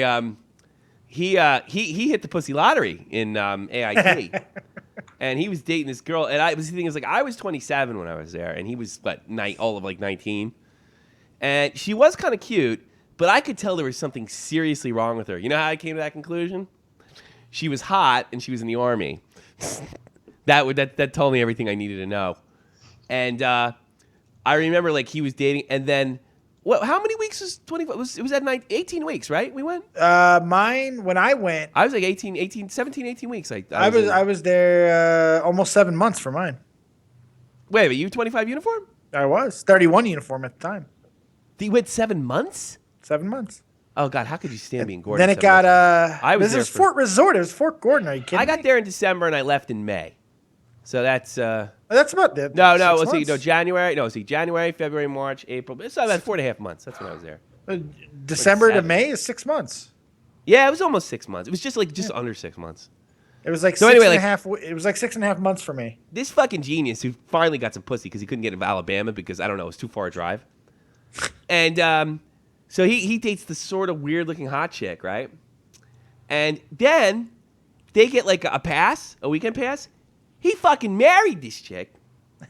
he hit the pussy lottery in AIT, and he was dating this girl. And the thing is, like, I was 27 when I was there, and he was all of like 19, and she was kind of cute, but I could tell there was something seriously wrong with her. You know how I came to that conclusion? She was hot, and she was in the Army. That told me everything I needed to know. And I remember like he was dating, and then how many weeks was 25? It was at 18 weeks, right? We went. Mine when I went, I was like 17, 18 weeks. I was there almost 7 months for mine. Wait, you 25 uniform? I was 31 uniform at the time. You went 7 months? 7 months. Oh God, how could you stand being Gordon? Then it got this was Fort Resort. It was Fort Gordon. Are you kidding? I got there in December and I left in May. So that's about it. No, let's see. No, January. No, see, January, February, March, April. It's about 4.5 months. That's when I was there. December to May is 6 months. Yeah, it was almost 6 months. It was just under 6 months. It was like It was like 6.5 months for me. This fucking genius who finally got some pussy because he couldn't get into Alabama because I don't know, it was too far a drive. And so he dates this sort of weird looking hot chick, right? And then they get like a weekend pass. He fucking married this chick,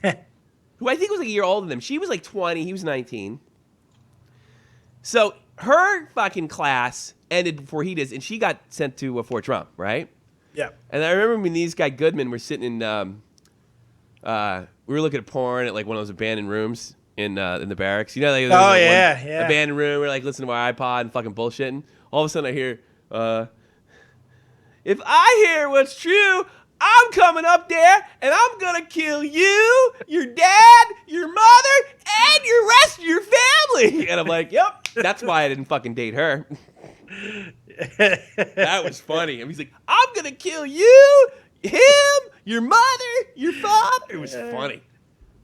who I think was like a year older than him. She was like 20, he was 19. So her fucking class ended before he did, and she got sent to Fort Drum, right? Yeah. And I remember when these guy Goodman were sitting in, we were looking at porn at like one of those abandoned rooms in the barracks. You know, like yeah. abandoned room. We're like listening to our iPod and fucking bullshitting. All of a sudden I hear, if I hear what's true, I'm coming up there and I'm gonna kill you, your dad, your mother, and your rest of your family. And I'm like, yep, that's why I didn't fucking date her. That was funny. And he's like, I'm gonna kill you, him, your mother, your father. It was funny.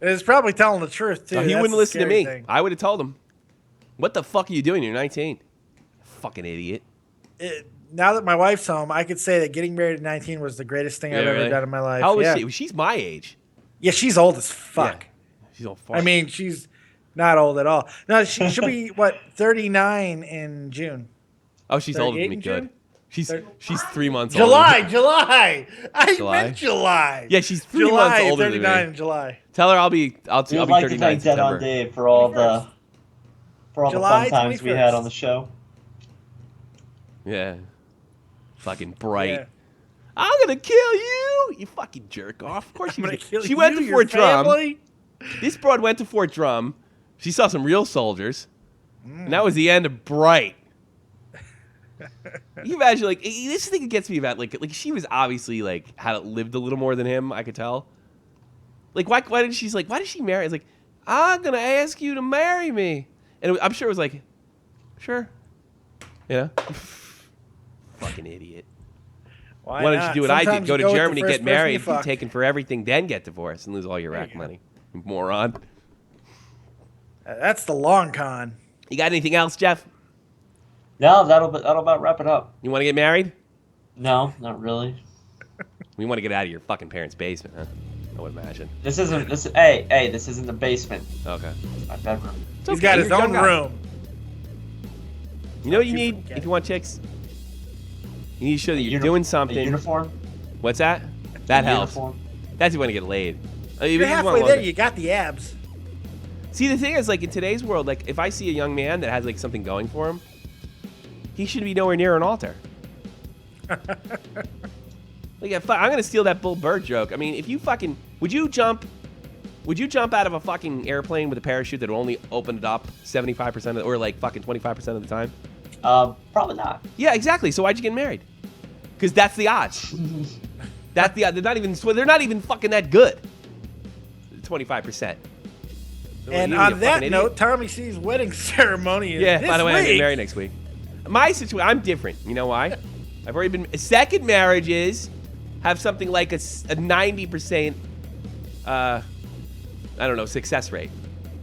It was probably telling the truth too. No, he wouldn't listen to me. Thing. I would have told him, what the fuck are you doing? You're 19. Fucking idiot. now that my wife's home, I could say that getting married at 19 was the greatest thing I've ever done in my life. How old is she? She's my age. Yeah, she's old as fuck. Yeah. She's old fuck. I mean, she's not old at all. No, she'll be, what, 39 in June. Oh, she's older than me. Good. She's 3 months July. older. July. I meant July. Yeah, she's 3 months older than me. 39 in July. Tell her I'll be 39 like in to thank Dead September. on Dave for all the July fun times we 21st. had on the show. Yeah. Fucking bright. Yeah. I'm gonna kill you, you fucking jerk off. Of course she went to your Fort Drum. family. This broad went to Fort Drum. She saw some real soldiers. And that was the end of Bright. You imagine, like, this thing gets me about, like she was obviously, like, had lived a little more than him, I could tell. Like, why did she marry? It's like, I'm gonna ask you to marry me. And I'm sure it was like, sure. Yeah. Fucking idiot. Why don't not? you do what I did? Sometimes Go you to with the Germany, first get person married, you be fuck. taken for everything, then get divorced and lose all your rack money. You moron. That's the long con. You got anything else, Jeff? No, that'll about wrap it up. You want to get married? No, not really. We want to get out of your fucking parents' basement, huh? I would imagine. This isn't the basement. Okay. It's my bedroom. He's got his own room. You know what you need if you want chicks? You need to show that you're doing something. A uniform? What's that? That helps. Uniform? That's if you want to get laid. You're halfway there. You got the abs. See, the thing is, like, in today's world, like, if I see a young man that has, like, something going for him, he should be nowhere near an altar. Like, I'm going to steal that Bull Bird joke. I mean, if you fucking... Would you jump out of a fucking airplane with a parachute that would only open it up 75% or, like, fucking 25% of the time? Probably not. Yeah, exactly. So why'd you get married? Because that's the odds. That's the odds. They're not even fucking that good. 25%. And on that note, Tommy C's wedding ceremony is this by the way, I'm getting week. married next week. My situation, I'm different. You know why? I've already been. Second marriages have something like a 90%, I don't know, success rate.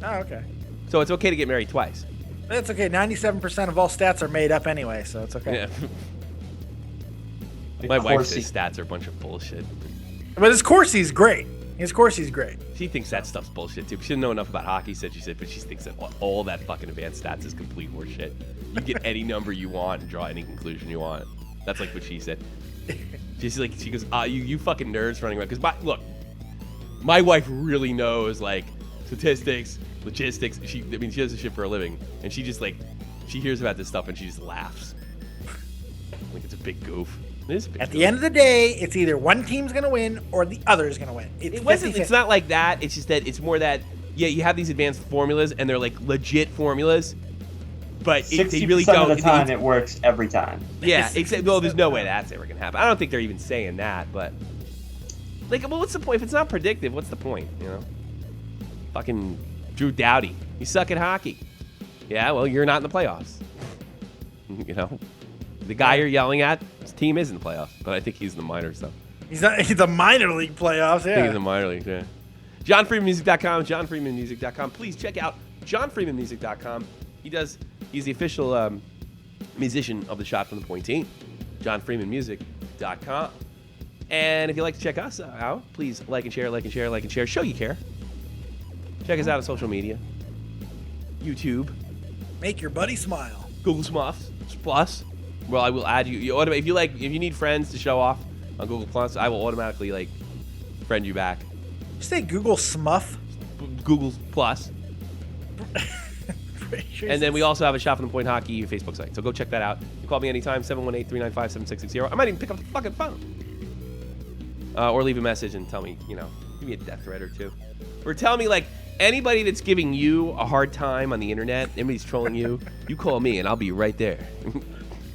Oh, okay. So it's okay to get married twice. That's okay. 97% of all stats are made up anyway, so it's okay. Yeah. My wife says stats are a bunch of bullshit. But his Corsi's great. His Corsi's great. She thinks that stuff's bullshit too. She didn't know enough about hockey, she said, but she thinks that all that fucking advanced stats is complete horseshit. You get any number you want and draw any conclusion you want. That's like what she said. She's like, she goes, you fucking nerds running around. Because look, my wife really knows like statistics, logistics. She does this shit for a living, and she just like, she hears about this stuff and she just laughs. Like it's a big goof. It is a big At goof. the end of the day, it's either one team's gonna win or the other is gonna win. It's not like that. It's just that it's more that you have these advanced formulas and they're like legit formulas, but they really don't. Of the time, it works every time. Yeah, well, there's no way that's ever gonna happen. I don't think they're even saying that, but like, well, what's the point if it's not predictive? What's the point? You know, fucking Drew Doughty, you suck at hockey. Yeah, well, you're not in the playoffs. You know, the guy you're yelling at, his team is in the playoffs, but I think he's in the minors though. He's a minor league playoffs. Yeah, I think he's in the minor league. Yeah. JohnFreemanMusic.com, JohnFreemanMusic.com. Please check out JohnFreemanMusic.com. He's the official musician of the Shot from the Point team. JohnFreemanMusic.com. And if you'd like to check us out, please like and share. Show you care. Check us out on social media. YouTube. Make your buddy smile. Google Plus. Well, I will add you. If you need friends to show off on Google Plus, I will automatically like friend you back. Did you say Google Smuff? Google Plus. And then we also have a Shot from the Point Hockey Facebook site. So go check that out. You call me anytime, 718-395-7660. I might even pick up the fucking phone. Or leave a message and tell me, give me a death threat or two. Or tell me, like, anybody that's giving you a hard time on the internet, anybody's trolling you, you call me and I'll be right there.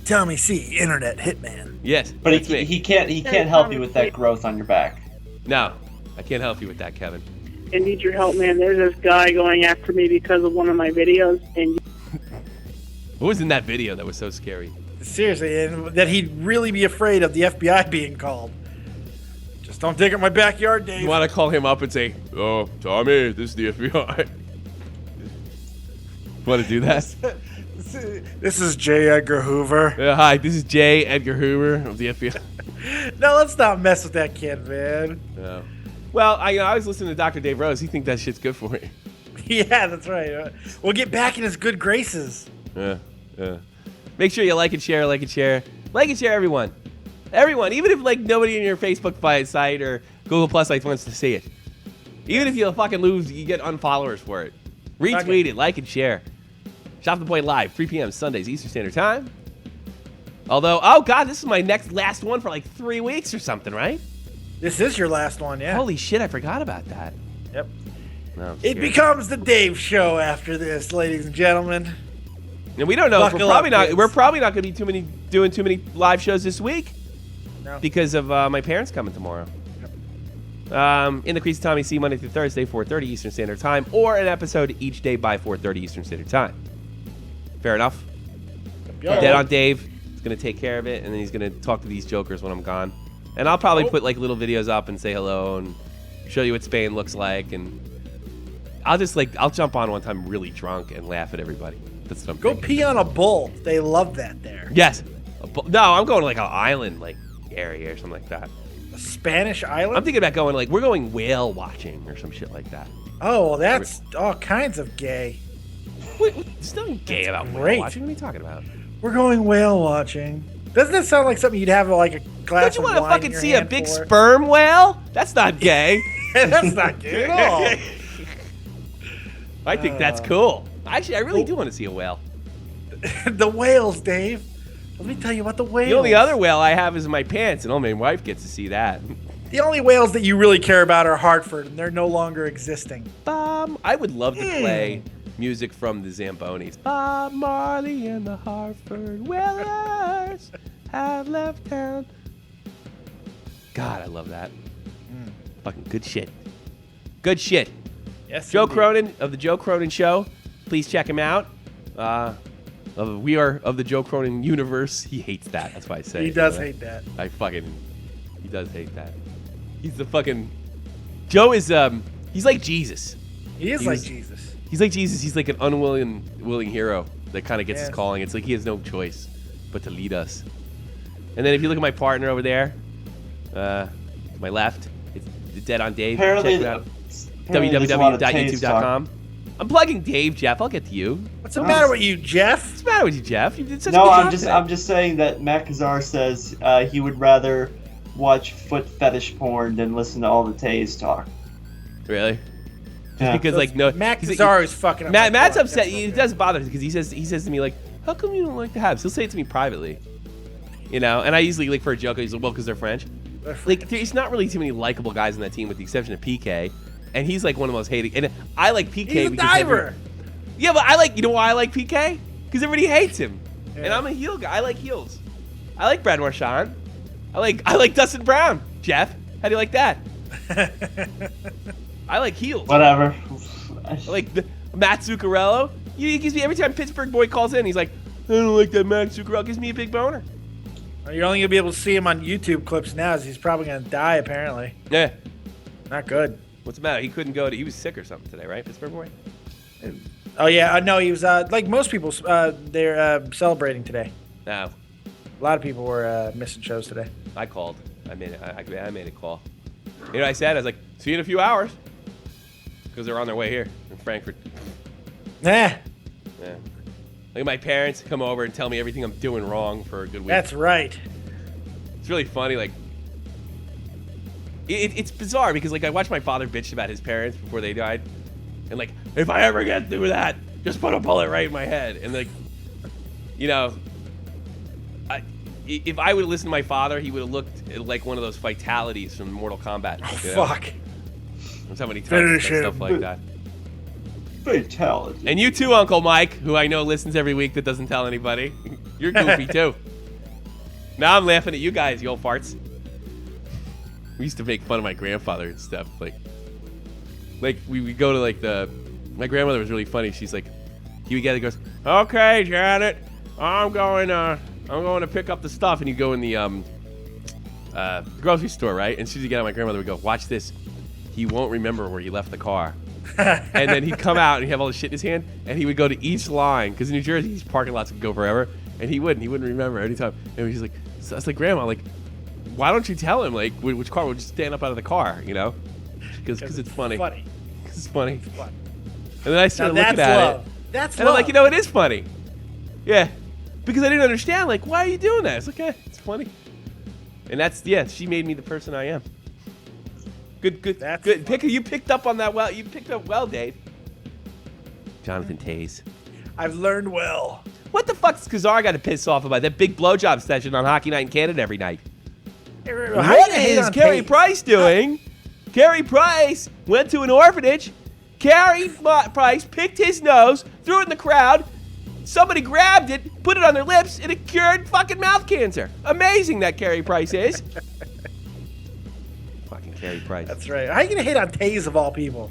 Tommy C, Internet Hitman. Yes, but he can't help you with that growth on your back. No, I can't help you with that, Kevin. I need your help, man. There's this guy going after me because of one of my videos, and what was in that video that was so scary? Seriously, and that he'd really be afraid of the FBI being called. Just don't dig up my backyard, Dave. You want to call him up and say, "Oh, Tommy, this is the FBI." Want to do that? This is J. Edgar Hoover. Hi, this is J. Edgar Hoover of the FBI. No, let's not mess with that kid, man. No. Well, I was listening to Dr. Dave Rose. He thinks that shit's good for you. Yeah, that's right. We'll get back in his good graces. Yeah. Make sure you like and share, everyone. Everyone, even if like nobody in your Facebook site or Google Plus site wants to see it. Even if you fucking lose, you get unfollowers for it. Retweet it, like and share. Shop the Point live, 3 p.m. Sundays, Eastern Standard Time. Although, oh god, this is my last one for like 3 weeks or something, right? This is your last one, yeah. Holy shit, I forgot about that. Yep. No, it becomes the Dave Show after this, ladies and gentlemen. And we don't know. Buckle up, kids. We're probably not going to be doing too many live shows this week. No. Because of my parents coming tomorrow. In the Crease of Tommy C, Monday through Thursday, 4:30 Eastern Standard Time, or an episode each day by 4:30 Eastern Standard Time. Fair enough? Dead on Dave is going to take care of it, and then he's going to talk to these jokers when I'm gone. And I'll probably put like little videos up and say hello and show you what Spain looks like. And I'll just I'll jump on one time really drunk and laugh at everybody. That's what I'm thinking. Pee on a bull. They love that there. Yes. No, I'm going to like an island area or something like that. A Spanish island? I'm thinking about going we're going whale watching or some shit like that. Oh, well, that's all kinds of gay. Wait, there's nothing gay about whale watching. What are you talking about? We're going whale watching. Doesn't that sound like something you'd have like a glass of wine? Don't you want to fucking see a big sperm whale? That's not gay. That's not gay at all. I think that's cool. Actually, I really do want to see a whale. The whales, Dave. Let me tell you about the whales. The only other whale I have is in my pants, and only my wife gets to see that. The only whales that you really care about are Hartford, and they're no longer existing. I would love to play music from the Zambonis. Bob Marley and the Hartford Whalers have left town. God, I love that. Fucking good shit. Good shit. Yes, Joe indeed. Cronin of the Joe Cronin Show. Please check him out. We are of the Joe Cronin universe. He hates that. That's why I say he does hate that. He does hate that. He's the fucking... Joe is, he's like Jesus. He is like Jesus. He's like Jesus. He's like an unwilling hero that kind of gets his calling. It's like he has no choice but to lead us. And then if you look at my partner over there, my left, it's Dead on Dave. Apparently, check it out. www.youtube.com. I'm plugging Dave, Jeff. I'll get to you. What's the matter with you, Jeff? What's the matter with you, Jeff? You did such no, a good job I'm just saying that Matt Kazar says he would rather watch foot fetish porn than listen to all the Tays talk. Really? Yeah. Because Matt Kazar is fucking up. Matt's upset. It does bother him because he says to me how come you don't like the Habs? He'll say it to me privately, and I usually for a joke. He's like, well, because they're French. There's not really too many likable guys on that team with the exception of PK, and he's like one of the most hated. And I like PK. He's a because diver. Yeah, but you know why I like PK? Because everybody hates him, and I'm a heel guy. I like heels. I like Brad Marchand. I like Dustin Brown. Jeff, how do you like that? I like heels. Whatever. I like Matt Zuccarello. He gives me every time Pittsburgh boy calls in. He's like, I don't like that Matt Zuccarello. Gives me a big boner. You're only gonna be able to see him on YouTube clips now, as he's probably gonna die. Apparently. Yeah. Not good. What's the matter? He couldn't go. He was sick or something today, right? Pittsburgh boy. Oh yeah, no, he was like most people. They're celebrating today. No. A lot of people were missing shows today. I called. I made a call. You know what I said? I was like, see you in a few hours. Because they're on their way here in Frankfurt. Yeah. Like my parents come over and tell me everything I'm doing wrong for a good week. That's right. It's really funny. It's bizarre because I watched my father bitch about his parents before they died. And if I ever get through that, just put a bullet right in my head. And if I would have listened to my father, he would have looked like one of those fatalities from Mortal Kombat. Oh, fuck. That's how many times stuff like that. Fatality. And you too, Uncle Mike, who I know listens every week that doesn't tell anybody. You're goofy too. Now I'm laughing at you guys, you old farts. We used to make fun of my grandfather and stuff. We go to my grandmother was really funny. She's like, he would get it, goes, okay, Janet, I'm going to pick up the stuff, and you go in the grocery store, right? And as soon as you get out, my grandmother would go, watch this. He won't remember where he left the car. And then he'd come out and he'd have all the shit in his hand, and he would go to each line, because in New Jersey, these parking lots would go forever, and he wouldn't remember any time. And he's like, so I was like, Grandma, like, why don't you tell him, like, which car would just stand up out of the car, you know? Because it's funny. Because it's funny. It's fun. And then I started looking at it. That's and I'm like, you know, it is funny. Yeah. Because I didn't understand, like, why are you doing that? It's like, it's funny. And that's, she made me the person I am. Good. That's good. You picked up on that well. You picked up well, Dave. Jonathan Taze. I've learned well. What the fuck's Kazar got to piss off about? That big blowjob session on Hockey Night in Canada every night. What is Carey Price doing? Carey Price went to an orphanage. Carey Price picked his nose, threw it in the crowd. Somebody grabbed it, put it on their lips, and it cured fucking mouth cancer. Amazing that Carey Price is. Fucking Carey Price. That's right. How are you going to hate on Taze of all people?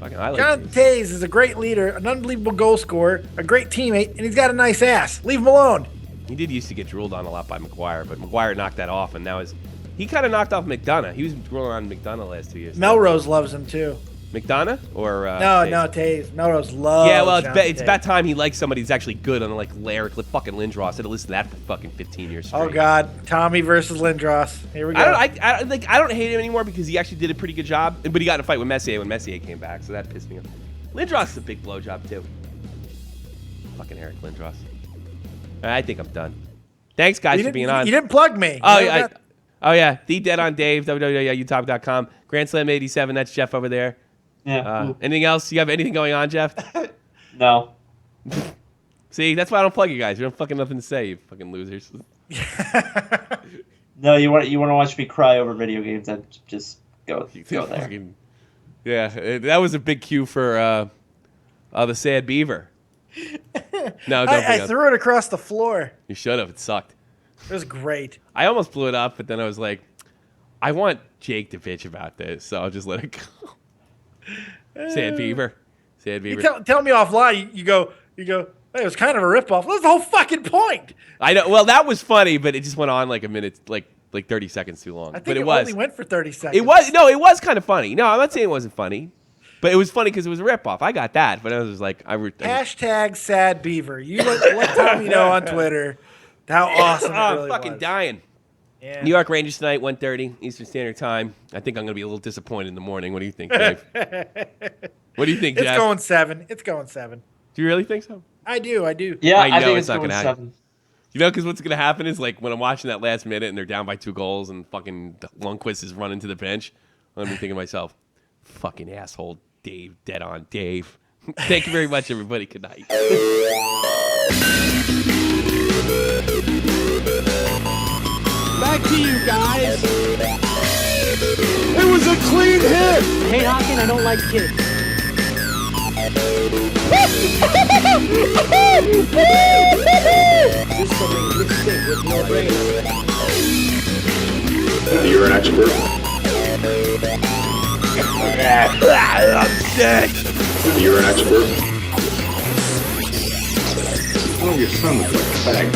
Fucking, I like John Taze is a great leader, an unbelievable goal scorer, a great teammate, and he's got a nice ass. Leave him alone. He did used to get drooled on a lot by McGuire, but McGuire knocked that off, and now he kind of knocked off McDonough. He was drooling on McDonough last 2 years. Melrose loves him too. McDonough or no, Taze. Melrose loves. Yeah, well, it's about time he likes somebody who's actually good on like fucking Lindros. I'd have listened to that for fucking 15 years straight. Oh God, Tommy versus Lindros. Here we go. I don't hate him anymore because he actually did a pretty good job, but he got in a fight with Messier when Messier came back, so that pissed me off. Lindros is a big blowjob too. Fucking Eric Lindros. I think I'm done. Thanks guys for being on. You didn't plug me. Oh yeah, The Dead on Dave, www.youtube.com. Grand Slam 87. That's Jeff over there. Yeah. Anything else? You have anything going on, Jeff? No. See, that's why I don't plug you guys. You don't fucking nothing to say, you fucking losers. No, you want to watch me cry over video games? Then just go there. Yeah, that was a big cue for the Sad Beaver. No, don't I threw it across the floor. You should have. It sucked. It was great. I almost blew it up, but then I was like, I want Jake to bitch about this, so I'll just let it go. Sad Beaver. Tell me offline. You go. Hey, it was kind of a ripoff. That's the whole fucking point. I know. Well, that was funny, but it just went on like a minute, like 30 seconds too long. I think it only went for 30 seconds. It was kind of funny. No, I'm not saying it wasn't funny, but it was funny because it was a ripoff. I got that, but I was just like, hashtag Sad Beaver. You let Tommy know on Twitter how awesome it really was. I'm fucking dying. Yeah. New York Rangers tonight, 1:30 Eastern Standard Time. I think I'm going to be a little disappointed in the morning. What do you think, Dave? What do you think, Jeff? It's going 7. It's going 7. Do you really think so? I do. Yeah, I think it's not going gonna 7. happen. You know, because what's going to happen is like when I'm watching that last minute and they're down by 2 goals and fucking Lundqvist is running to the bench, I'm going to be thinking to myself, fucking asshole, Dave, dead on Dave. Thank you very much, everybody. Good night. Back to you guys. It was a clean hit. Hey, Hawkin, I don't like kids. This is a mistake with no brain. You're an expert. I'm sick. You're an expert. Oh, your son looks like a fag.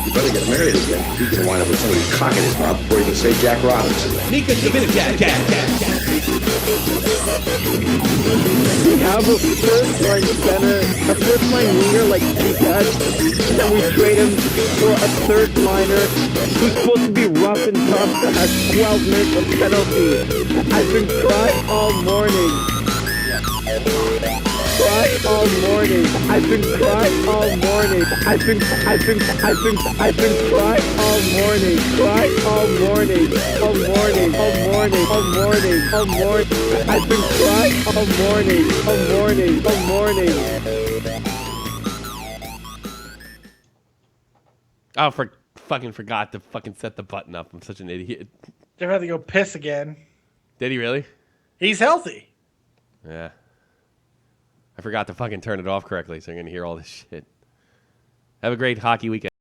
You better get married again. He's gonna wind up with somebody's cock in his mouth before he can say Jack Robinson. Nika, give it a cat. We have a first-line center, a first-line winger like detached, and we trade him for a third-liner who's supposed to be rough and tough that has 12 minutes of penalty. I've been crying all morning. All morning. I've been crying all morning. I've been crying all morning. Crying all morning. All morning. I've been crying all morning. Oh, fucking forgot to fucking set the button up. I'm such an idiot. They're going to go piss again. Did he really? He's healthy. Yeah. I forgot to fucking turn it off correctly, so I'm going to hear all this shit. Have a great hockey weekend.